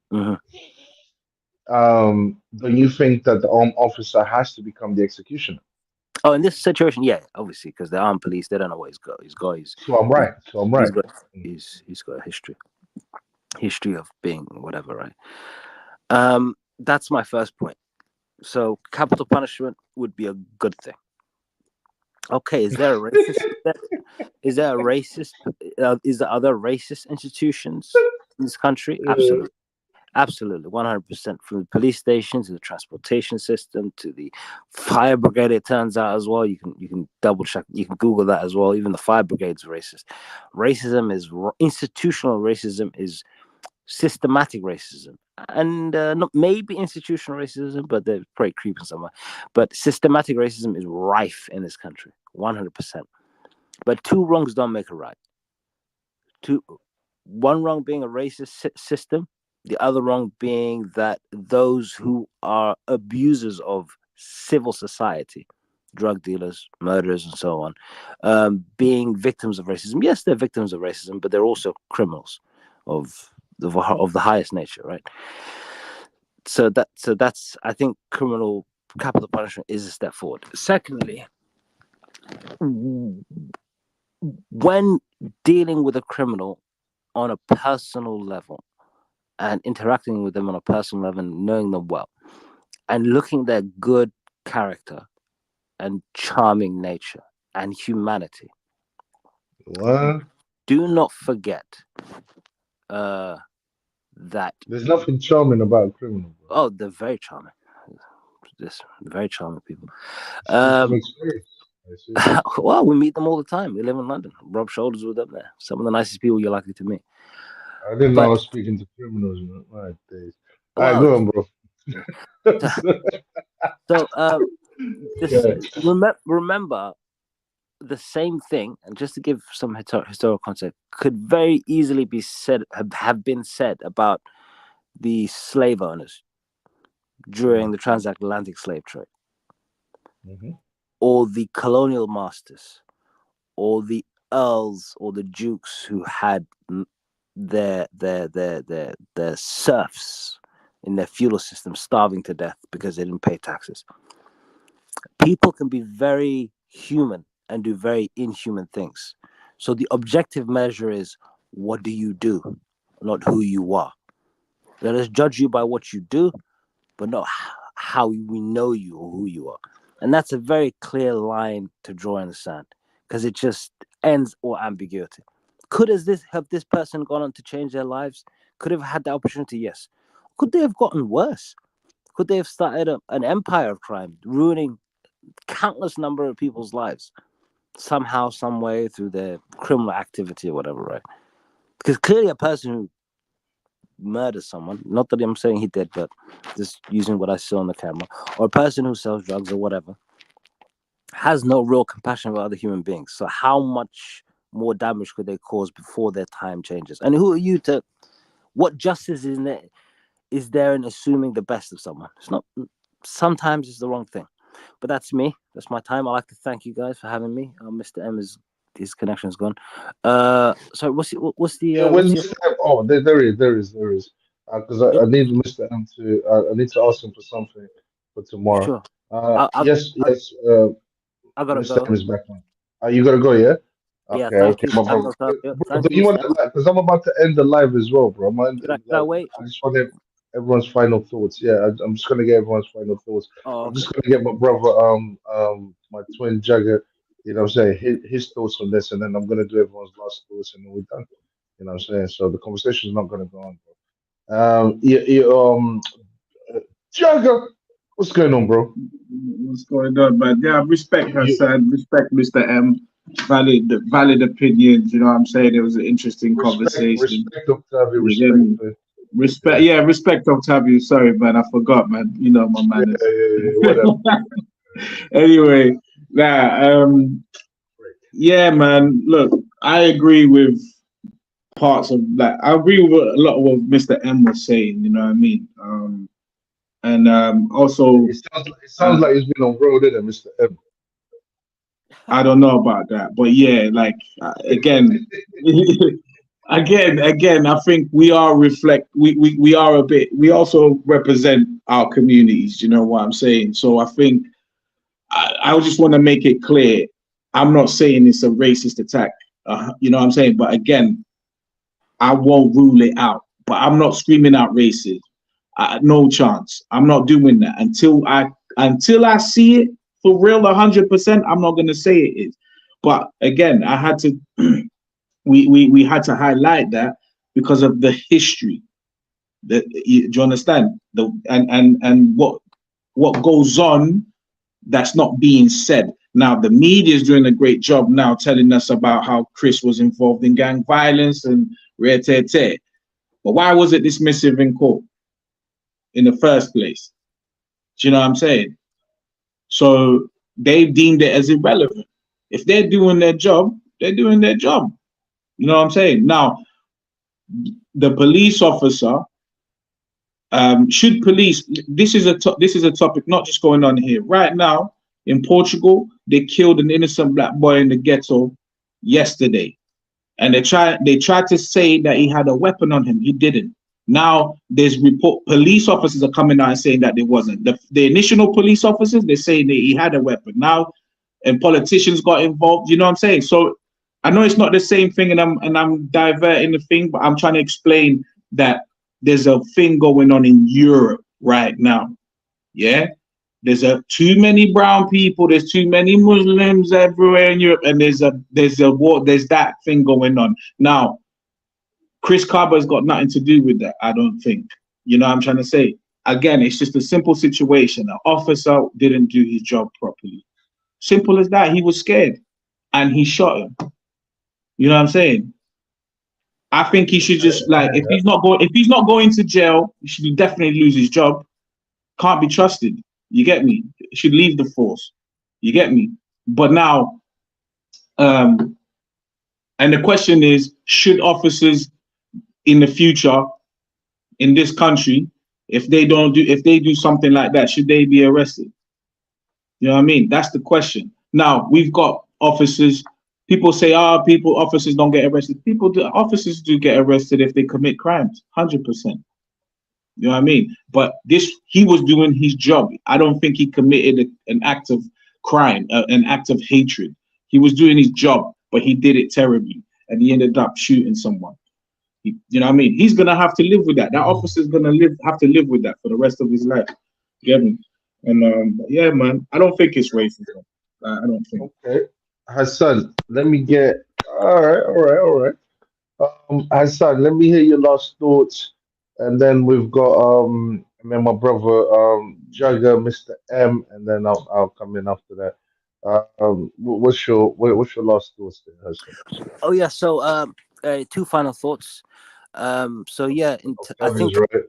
Mm-hmm. Do you think that the armed officer has to become the executioner? Oh, in this situation, yeah, obviously, because the armed police, they don't know what he's got. So I'm right. He's got a history of being whatever, right? That's my first point. So capital punishment would be a good thing. Okay, is there a racist? Is there a racist? Is there other racist institutions in this country? Absolutely. Absolutely, 100%. From the police station to the transportation system to the fire brigade, it turns out as well. You can double check. You can Google that as well. Even the fire brigade's racist. Racism is institutional racism is systematic racism, and not maybe institutional racism, but they're probably creeping somewhere. But systematic racism is rife in this country, 100%. But two wrongs don't make a right. One wrong being a racist system, the other wrong being that those who are abusers of civil society, drug dealers, murderers, and so on, being victims of racism. Yes, they're victims of racism, but they're also criminals of the highest nature, right? So that's I think criminal capital punishment is a step forward. Secondly, when dealing with a criminal on a personal level and interacting with them on a personal level and knowing them well and looking at their good character and charming nature and humanity. What? Do not forget that. There's nothing charming about a criminal, bro. Oh, they're very charming. Just very charming people. Speak from experience. Well, we meet them all the time. We live in London. Rub shoulders with them there. Some of the nicest people you're likely to meet. I didn't know I But was speaking to criminals, man. My days. All right, well, go on, bro. so this Yeah. remember the same thing, and just to give some historical context, could very easily be said have been said about the slave owners during the transatlantic slave trade, Mm-hmm. or the colonial masters, or the earls or the dukes who had their serfs in their feudal system starving to death because they didn't pay taxes. People can be very human and do very inhuman things. So the objective measure is, what do you do, not who you are. Let us judge you by what you do, but not how we know you or who you are. And that's a very clear line to draw in the sand, because it just ends all ambiguity. Could this person gone on to change their lives? Could have had the opportunity? Yes. Could they have gotten worse? Could they have started an empire of crime, ruining countless number of people's lives somehow, some way, through their criminal activity or whatever, right? Because clearly a person who murders someone, not that I'm saying he did, but just using what I saw on the camera, or a person who sells drugs or whatever, has no real compassion for other human beings. So how much more damage could they cause before their time changes? And who are you to, what justice is there in assuming the best of someone? It's not, sometimes it's the wrong thing. But that's me. That's my time. I'd like to thank you guys for having me. Mr. M is, his connection's gone. So what's Yeah, the when Mr. M, oh, there is. Because I need Mr. M to, I need to ask him for something for tomorrow. sure. I Yes, I, yes, I gotta Mr. go. M is back on. You gotta go, yeah? Yeah, Okay, thank okay, you. my Thanks, brother. Octavio. Bro, Thanks, do you Mr. want M. to, because I'm about to end the live as well, bro. Should I wait? I just want everyone's final thoughts. Yeah, I'm just gonna get everyone's final thoughts. Oh, I'm okay. just gonna get my brother, my twin Jagger, you know what I'm saying, his thoughts on this, and then I'm gonna do everyone's last thoughts, and then we're done. You know what I'm saying? So the conversation is not gonna go on, bro. Jagger, what's going on, bro? What's going on, man? Yeah, respect her, You, son. Respect Mr. M. Valid opinions. You know what I'm saying? It was an interesting conversation. respect Octavio, You get respect. me? Yeah, Respect, yeah, respect Octavio. Sorry, man, I forgot, man. You know my manners. whatever. Anyway, nah, yeah, man. Look, I agree with parts of that. I agree with a lot of what Mr. M was saying. You know what I mean? And also, It sounds uh, like he's been on road, isn't it, Mr. M? I don't know about that, but yeah, like again, again, I think we are we are a bit. We also represent our communities. You know what I'm saying? So I think I just want to make it clear. I'm not saying it's a racist attack. You know what I'm saying? But again, I won't rule it out. But I'm not screaming out racism. No chance. I'm not doing that until I see it for real 100%. I'm not gonna say it is. But again, I had to we had to highlight that because of the history. Do you understand? And what goes on that's not being said. Now the media is doing a great job now telling us about how Chris was involved in gang violence and rare-te-te. But why was it dismissive in court in the first place? Do you know what I'm saying? So they deemed it as irrelevant. If they're doing their job, they're doing their job. You know what I'm saying? Now, the police officer should police. This is a topic not just going on here right now in Portugal. They killed an innocent black boy in the ghetto yesterday, and they tried to say that he had a weapon on him. He didn't. Now there's report. Police officers are coming out and saying that there wasn't. The initial police officers, they're saying that he had a weapon. Now, and politicians got involved. You know what I'm saying? So I know it's not the same thing, and I'm diverting the thing, but I'm trying to explain that there's a thing going on in Europe right now. Yeah, there's too many brown people, there's too many Muslims everywhere in Europe, and there's that thing going on now. Chris Kaba's got nothing to do with that, I don't think. You know what I'm trying to say? Again, it's just a simple situation. An officer didn't do his job properly. Simple as that. He was scared and he shot him. You know what I'm saying? I think he should just like if he's not going to jail, he should definitely lose his job. Can't be trusted. You get me? He should leave the force. You get me? But now, um, and the question is, should officers in the future in this country, if they do something like that, should they be arrested? You know what I mean? That's the question. Now we've got officers. People say, officers don't get arrested. Officers do get arrested if they commit crimes, 100%. You know what I mean? But he was doing his job. I don't think he committed an act of crime, an act of hatred. He was doing his job, but he did it terribly, and he ended up shooting someone. You know what I mean? He's gonna have to live with that. That officer's gonna have to live with that for the rest of his life. You get me? And yeah, man, I don't think it's racism. I don't think. Okay, Hassan, let me get. All right. Hassan, let me hear your last thoughts, and then we've got and then my brother Jugger, Mr. M, and then I'll come in after that. What's your last thoughts there, Hassan? Oh yeah. So two final thoughts. So yeah, I Octavia's think right.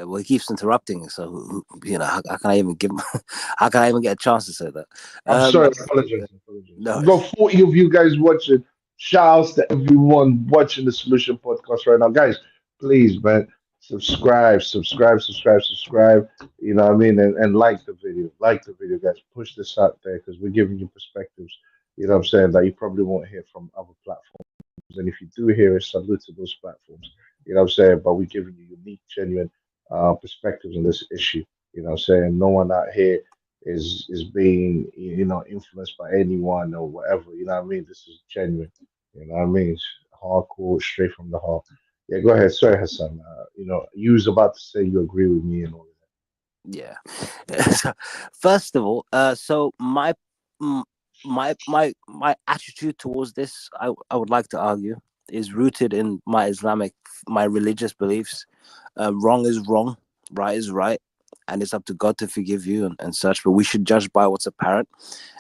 well, he keeps interrupting, so how can I even give him, how can I even get a chance to say that? I'm sorry, I apologize. No, We've got 40 of you guys watching. Shouts to everyone watching the Solution Podcast right now. Guys, please, man, subscribe. You know what I mean? And like the video. Like the video, guys. Push this out there because we're giving you perspectives, you know what I'm saying, that you probably won't hear from other platforms. And if you do hear it, salute to those platforms. You know what I'm saying? But we're giving you unique, genuine perspectives on this issue. You know what I'm saying? No one out here is being influenced by anyone or whatever. You know what I mean? This is genuine. You know what I mean? It's hardcore, straight from the heart. Yeah, go ahead. Sorry, Hassan. You was about to say you agree with me and all yeah. So, first of all, so my attitude towards this, I would like to argue, is rooted in my religious beliefs. Wrong is wrong, right is right, and it's up to God to forgive you and such. But we should judge by what's apparent.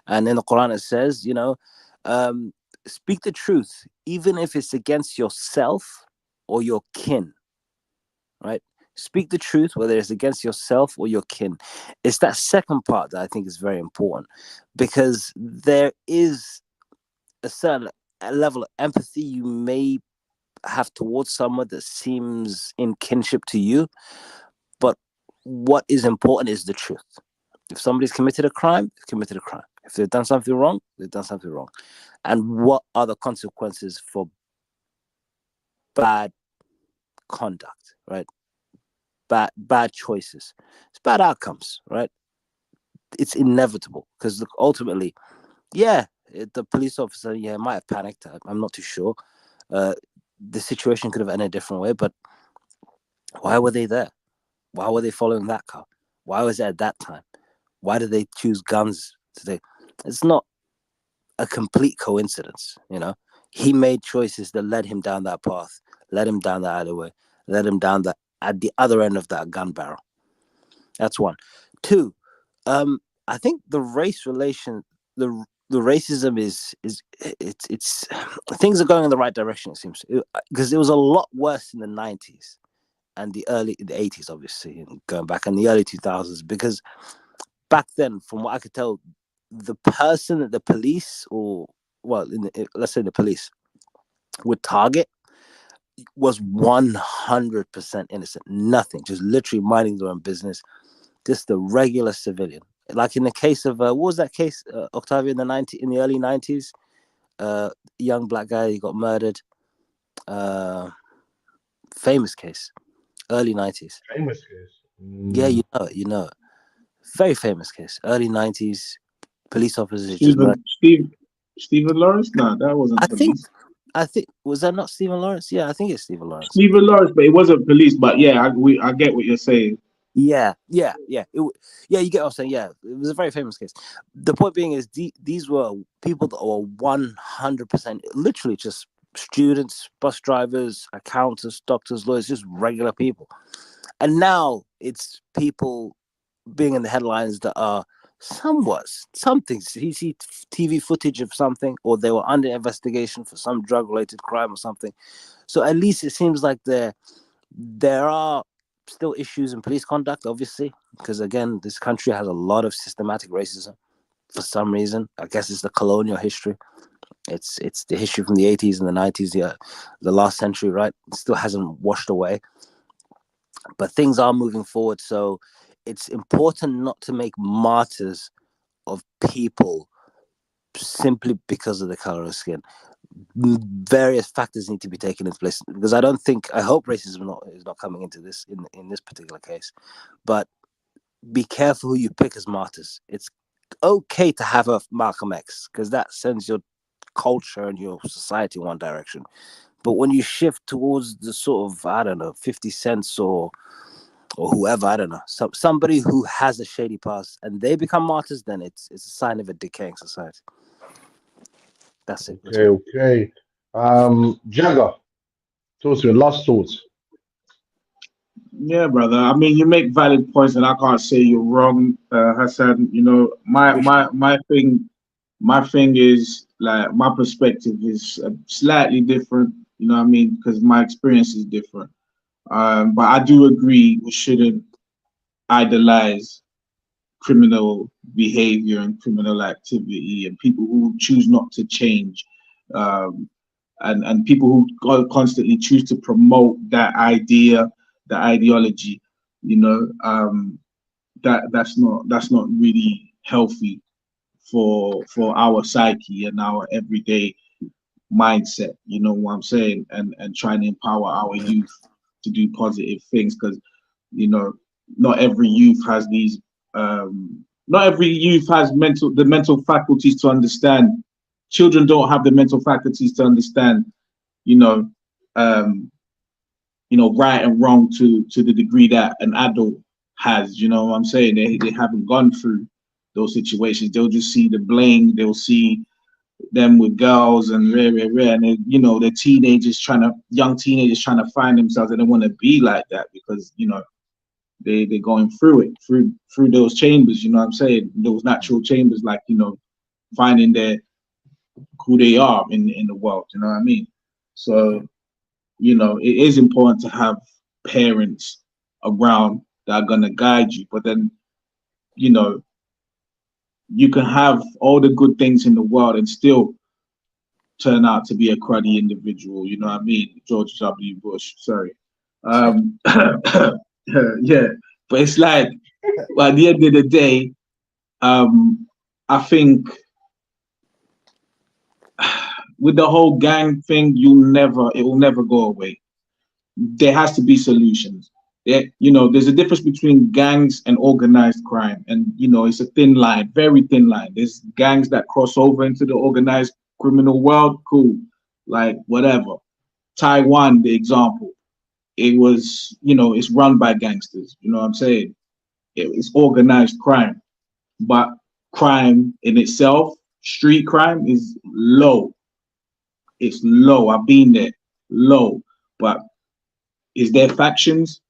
And in the Quran it says, speak the truth, even if it's against yourself or your kin. Right? Speak the truth, whether it's against yourself or your kin. It's that second part that I think is very important, because there is a certain level of empathy you may have towards someone that seems in kinship to you. But what is important is the truth. If somebody's committed a crime, they've committed a crime. If they've done something wrong, they've done something wrong. And what are the consequences for bad conduct, right? Bad choices. It's bad outcomes, right? It's inevitable because ultimately, the police officer, might have panicked. I'm not too sure. The situation could have ended a different way, but why were they there? Why were they following that car? Why was it at that time? Why did they choose guns today? It's not a complete coincidence, He made choices that led him down that path, led him down that alleyway, led him down at the other end of that gun barrel. That's one. Two, I think the the racism is it's things are going in the right direction, it seems, because it was a lot worse in the 90s and the 80s, obviously, and going back in the early 2000s, because back then, from what I could tell, the person that the police, let's say the police, would target was 100% innocent. Nothing, just literally minding their own business, just the regular civilian. Like in the case of what was that case, Octavia, in the early 90s, young black guy, he got murdered. Famous case, early 90s. Famous case. Yeah, you know it. Very famous case, early 90s. Police officers just Stephen Stephen Lawrence? No, that wasn't police. I think was that not Stephen Lawrence? Yeah, I think it's Stephen Lawrence. Stephen Lawrence, but it wasn't police. But yeah, I get what you're saying. Yeah. You get what I'm saying. Yeah, it was a very famous case. The point being is these were people that were 100% literally just students, bus drivers, accountants, doctors, lawyers, just regular people. And now it's people being in the headlines that are something. He see TV footage of something, or they were under investigation for some drug-related crime or something. So at least it seems like there are still issues in police conduct, obviously, because again, this country has a lot of systematic racism for some reason. I guess it's the colonial history. It's the history from the 80s and the 90s, the last century, right? It still hasn't washed away. But things are moving forward, so it's important not to make martyrs of people simply because of the color of skin. Various factors need to be taken into place, because I hope racism is not coming into this in this particular case. But be careful who you pick as martyrs. It's okay to have a Malcolm X, because that sends your culture and your society in one direction. But when you shift towards the sort of, I don't know, 50 Cents or whoever, I don't know, somebody who has a shady past and they become martyrs, then it's a sign of a decaying society. That's it. Okay. Jagger, talk to me. Last thoughts. Yeah, brother. I mean, you make valid points, and I can't say you're wrong, Hassan. You know, my thing is, like, my perspective is slightly different. You know what I mean? Because my experience is different. But I do agree we shouldn't idolize criminal behavior and criminal activity and people who choose not to change, and people who constantly choose to promote that idea, the ideology. You know, that's not really healthy for our psyche and our everyday mindset. You know what I'm saying? And trying to empower our youth to do positive things, because you know, not every youth has these not every youth has the mental faculties to understand. Children don't have the mental faculties to understand, you know, right and wrong to the degree that an adult has. You know what I'm saying? They haven't gone through those situations. They'll just see the bling. They'll see them with girls and and they, you know, they're young teenagers trying to find themselves, and they want to be like that because, you know, they're going through those chambers. You know what I'm saying? Those natural chambers, like, you know, finding who they are in the world. You know what I mean? So, you know, it is important to have parents around that are gonna guide you. But then, you know, you can have all the good things in the world and still turn out to be a cruddy individual. You know what I mean? George W. Bush. Sorry. Yeah, but it's like, well, at the end of the day, I think with the whole gang thing, it will never go away. There has to be solutions. You know, there's a difference between gangs and organized crime, and you know, it's a thin line, very thin line. There's gangs that cross over into the organized criminal world, cool, like whatever. Taiwan, the example, it was, you know, it's run by gangsters. You know what I'm saying? It's organized crime, but crime in itself, street crime, is low. It's low. I've been there, low. But is there factions?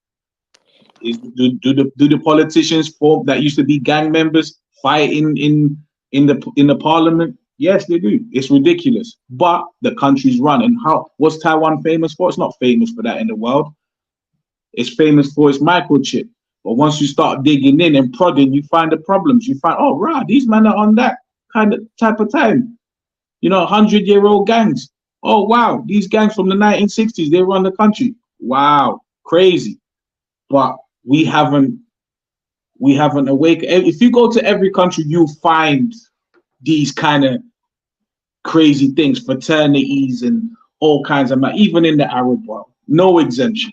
Do the politicians that used to be gang members fight in the parliament? Yes, they do. It's ridiculous. But the country's run. And what's Taiwan famous for? It's not famous for that in the world. It's famous for its microchip. But once you start digging in and prodding, you find the problems. You find, oh, right, these men are on that kind of type of time. You know, 100-year-old gangs. Oh, wow, these gangs from the 1960s, they run the country. Wow, crazy. But we haven't awakened. If you go to every country, you'll find these kind of crazy things, fraternities and all kinds of, even in the Arab world, no exemption.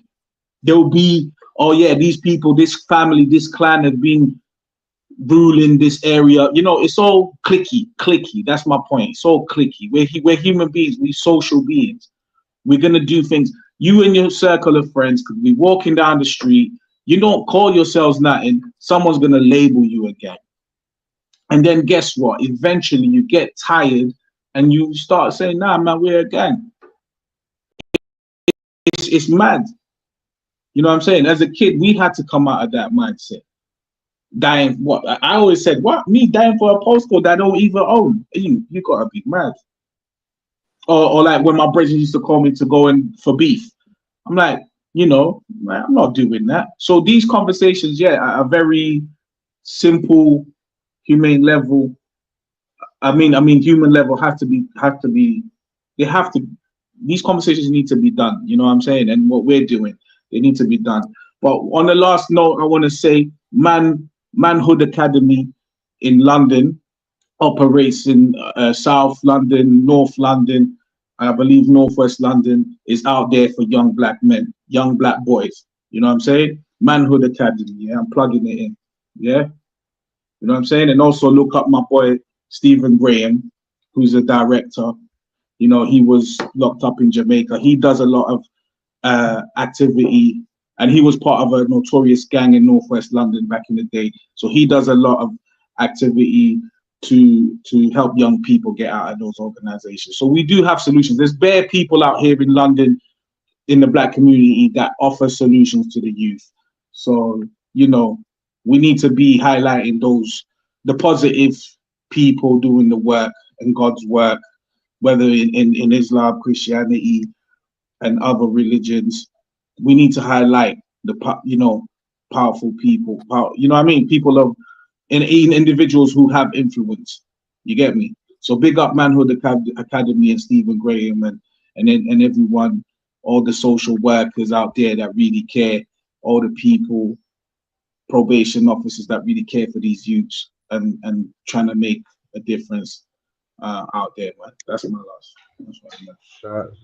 There'll be, oh yeah, these people, this family, this clan has been ruling this area. You know, it's all clicky. That's my point. It's all clicky. We're human beings. We're social beings. We're gonna do things. You and your circle of friends could be walking down the street. You don't call yourselves nothing. Someone's gonna label you again. And then guess what? Eventually you get tired and you start saying, nah, man, we're a gang. It's mad. You know what I'm saying? As a kid, we had to come out of that mindset. dying. What I always said, what me dying for a postcode that I don't even own? You gotta be mad. Or like when my brothers used to call me to go in for beef. I'm like, man, I'm not doing that. So these conversations, yeah, at a very simple, humane level. I mean, human level they have to. These conversations need to be done. You know what I'm saying? And what we're doing, they need to be done. But on the last note, I want to say, Manhood Academy in London operates in South London, North London, and I believe Northwest London is out there for young black men, young black boys. You know what I'm saying? Manhood Academy. Yeah, I'm plugging it in. Yeah, you know what I'm saying? And also look up my boy Stephen Graham, who's a director. He was locked up in Jamaica. He does a lot of activity, and he was part of a notorious gang in Northwest London back in the day. So he does a lot of activity to help young people get out of those organizations. So we do have solutions. There's bare people out here in London in the black community that offer solutions to the youth. So, we need to be highlighting the positive people doing the work and God's work, whether in Islam, Christianity, and other religions. We need to highlight powerful people, you know what I mean? People in individuals who have influence. You get me? So big up Manhood Academy and Stephen Graham and everyone, all the social workers out there that really care, all the people, probation officers that really care for these youths and trying to make a difference out there, man. That's my last. That's what I meant.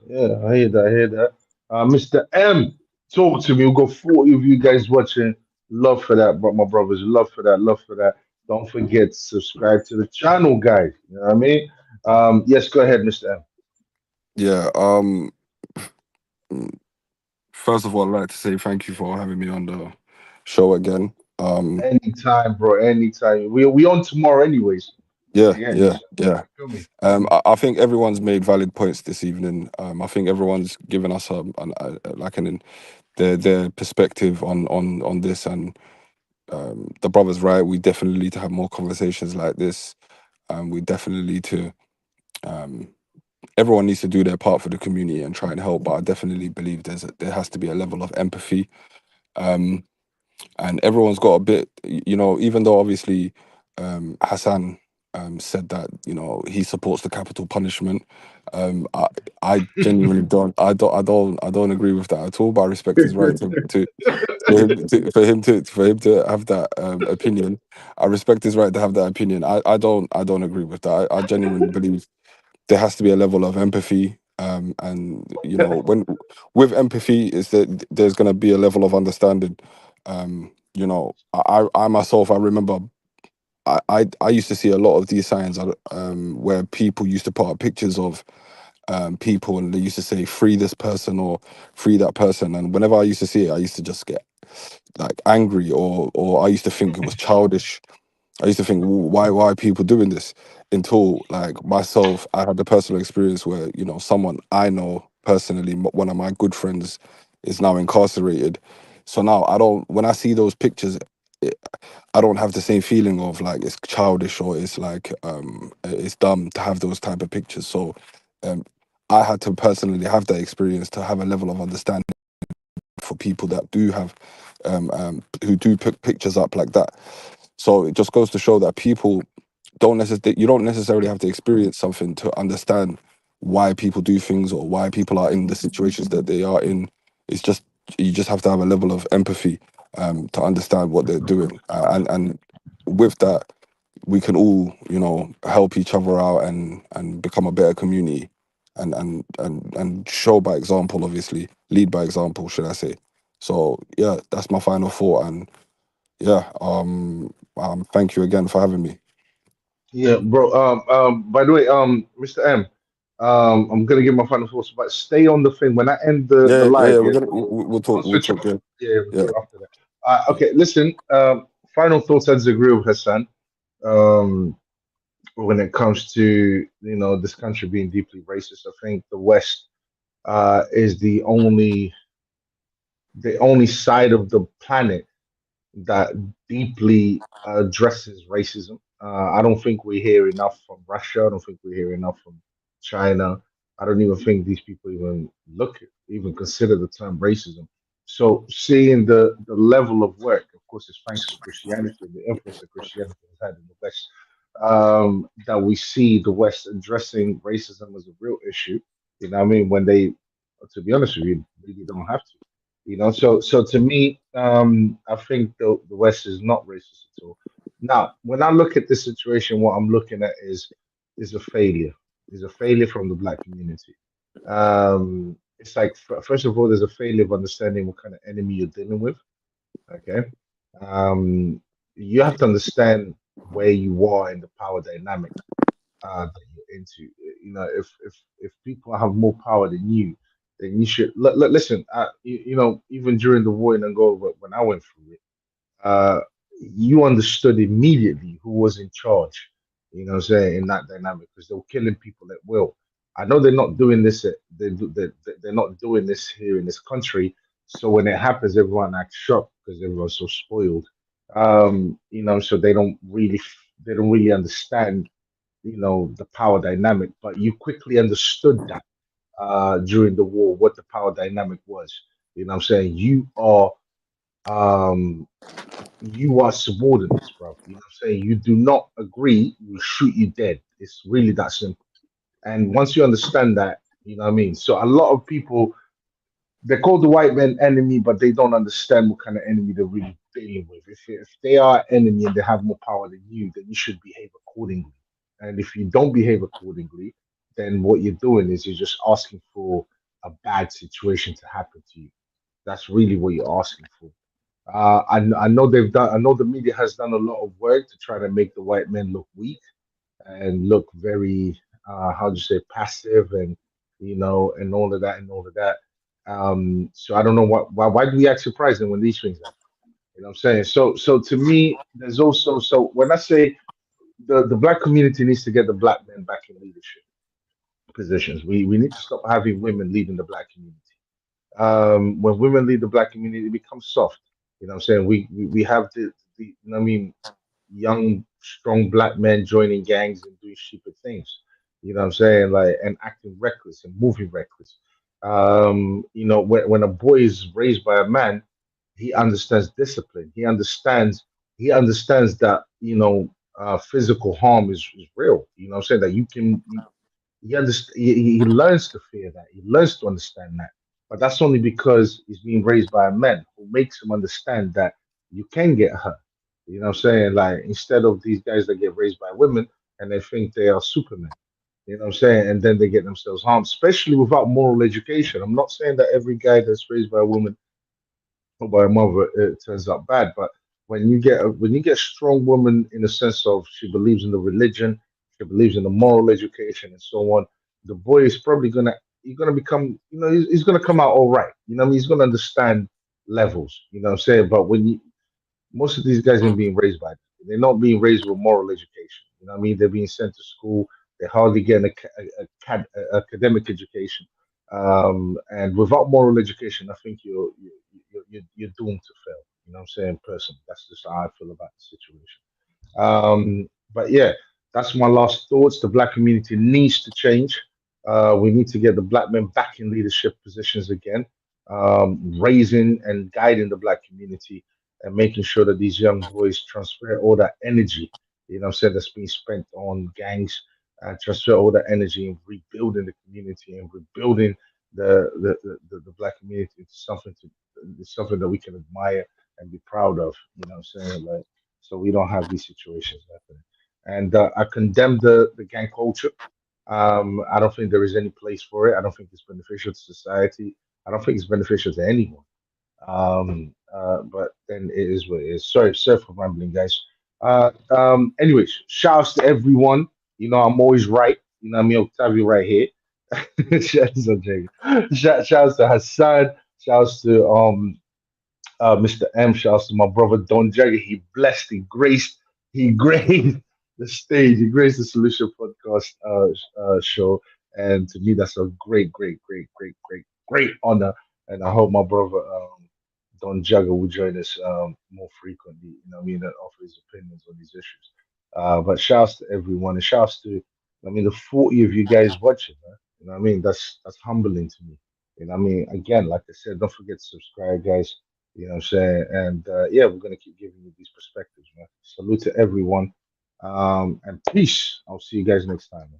Yeah, I hear that. I hear that. Mr. M, talk to me. We've got 40 of you guys watching. Love for that, but my brothers, love for that, love for that. Don't forget to subscribe to the channel, guys. You know what I mean? Yes, go ahead, Mr. M. Yeah. First of all, I'd like to say thank you for having me on the show again. Anytime, bro. Anytime. We on tomorrow, anyways. Yeah, Yeah, yeah, so, yeah. feel me. I think everyone's made valid points this evening. I think everyone's given us their perspective on this, and the brother's right. We definitely need to have more conversations like this. We definitely need to. Everyone needs to do their part for the community and try and help. But I definitely believe there has to be a level of empathy. And everyone's got a bit, even though obviously Hassan said that he supports the capital punishment. I genuinely don't agree with that at all. But I respect his right to for him to have that opinion. I respect his right to have that opinion. I don't agree with that. I genuinely believe there has to be a level of empathy. And when with empathy is that there's going to be a level of understanding. I myself, I remember I used to see a lot of these signs where people used to put up pictures of people, and they used to say free this person or free that person, and whenever I used to see it, I used to just get like angry, or I used to think it was childish. I used to think, why are people doing this? Until like myself, I had the personal experience where someone I know personally, one of my good friends, is now incarcerated. So now I don't. When I see those pictures, it, I don't have the same feeling of like it's childish or it's like it's dumb to have those type of pictures. So um, I had to personally have that experience to have a level of understanding for people that do have who do put pictures up like that. So it just goes to show that people you don't necessarily have to experience something to understand why people do things or why people are in the situations that they are in. It's just you just have to have a level of empathy to understand what they're doing, and with that we can all help each other out and become a better community, and show by example, obviously lead by example, should I say. So yeah, that's my final thought. And yeah, thank you again for having me. Yeah, bro. By the way, Mr. M, I'm gonna give my final thoughts, but stay on the thing. When I end the Yeah, yeah, live, yeah. yeah, We'll talk. don't We'll switch talk. off. Yeah, Yeah, we'll yeah, do it after that. Okay, listen. Final thoughts. I disagree with Hassan. Um, when it comes to this country being deeply racist, I think the West is the only side of the planet that deeply addresses racism. I don't think we hear enough from Russia. I don't think we hear enough from China. I don't even think these people even even consider the term racism. So seeing the level of work, of course, is thanks to Christianity and the influence that Christianity has had in the West, that we see the West addressing racism as a real issue. You know what I mean? When they, to be honest with you, really don't have to. So to me, I think the West is not racist at all. Now, when I look at this situation, what I'm looking at is a failure. Is a failure from the black community. It's like first of all, there's a failure of understanding what kind of enemy you're dealing with. Okay, um, you have to understand where you are in the power dynamic that you're into. If people have more power than you, then you should listen. Even during the war in Angola, when I went through it, uh, you understood immediately who was in charge. You know, what I'm saying in that dynamic because they were killing people at will. I know they're not doing this. They're not doing this here in this country. So when it happens, everyone acts shocked because everyone's so spoiled. So they don't really understand the power dynamic, but you quickly understood that during the war what the power dynamic was. You know what I'm saying? Um you are subordinates, bro. You know what I'm saying? You do not agree, we shoot you dead. It's really that simple. And once you understand that, you know what I mean? So a lot of people they call the white man enemy, but they don't understand what kind of enemy they're really dealing with. If they are enemy and they have more power than you, then you should behave accordingly. And if you don't behave accordingly, then what you're doing is you're just asking for a bad situation to happen to you. That's really what you're asking for. I know they've done. I know the media has done a lot of work to try to make the white men look weak and look very how do you say passive and and all of that and all of that. So I don't know why do we act surprised when these things happen? You know what I'm saying? So to me, there's also so when I say the black community needs to get the black men back in leadership positions. We need to stop having women leading the black community. When women lead the black community, it becomes soft. You know what I'm saying? We have young, strong black men joining gangs and doing stupid things. You know what I'm saying? Like and acting reckless and moving reckless. When a boy is raised by a man, he understands discipline. He understands that, physical harm is real. You know what I'm saying? That he learns to fear that. He learns to understand that. But that's only because he's being raised by a man who makes him understand that you can get hurt. You know what I'm saying? Like instead of these guys that get raised by women and they think they are Superman. You know what I'm saying? And then they get themselves harmed, especially without moral education. I'm not saying that every guy that's raised by a woman by a mother, it turns out bad. But when you get a strong woman in the sense of she believes in the religion, she believes in the moral education and so on, the boy is probably gonna become, he's gonna come out all right. You know what I mean? He's gonna understand levels. You know what I'm saying? But most of these guys ain't being raised by them. They're not being raised with moral education. You know what I mean? They're being sent to school. They hardly get an academic education. And without moral education, I think you're doomed to fail. You know what I'm saying? Personally, that's just how I feel about the situation. But yeah, that's my last thoughts. The black community needs to change. We need to get the black men back in leadership positions again, raising and guiding the black community and making sure that these young boys transfer all that energy, that's being spent on gangs, transfer all that energy in rebuilding the community and rebuilding the black community into something that we can admire and be proud of. You know what I'm saying? Like, so we don't have these situations happening. And I condemn the gang culture. I don't think there is any place for it. I don't think it's beneficial to society. I don't think it's beneficial to anyone. But then it is what it is. Sorry for rambling, guys. Anyways, shouts to everyone. I'm always right. You know what I mean? Octavio right here. Shouts to Shouts to Hassan. Shouts to Mr. M. Shouts to my brother Don Jagger. He blessed, he graced the stage. He graced the Solution Podcast show. And to me, that's a great, great, great, great, great, great honor. And I hope my brother Don Jugger will join us more frequently, you know what I mean, and offer his opinions on these issues. But shouts to everyone and shouts to, I mean, the 40 of you guys watching, man. You know what I mean? That's humbling to me. You know what I mean? Again, like I said, don't forget to subscribe, guys. You know what I'm saying? And yeah, we're gonna keep giving you these perspectives, man. Salute to everyone. And peace. I'll see you guys next time, man.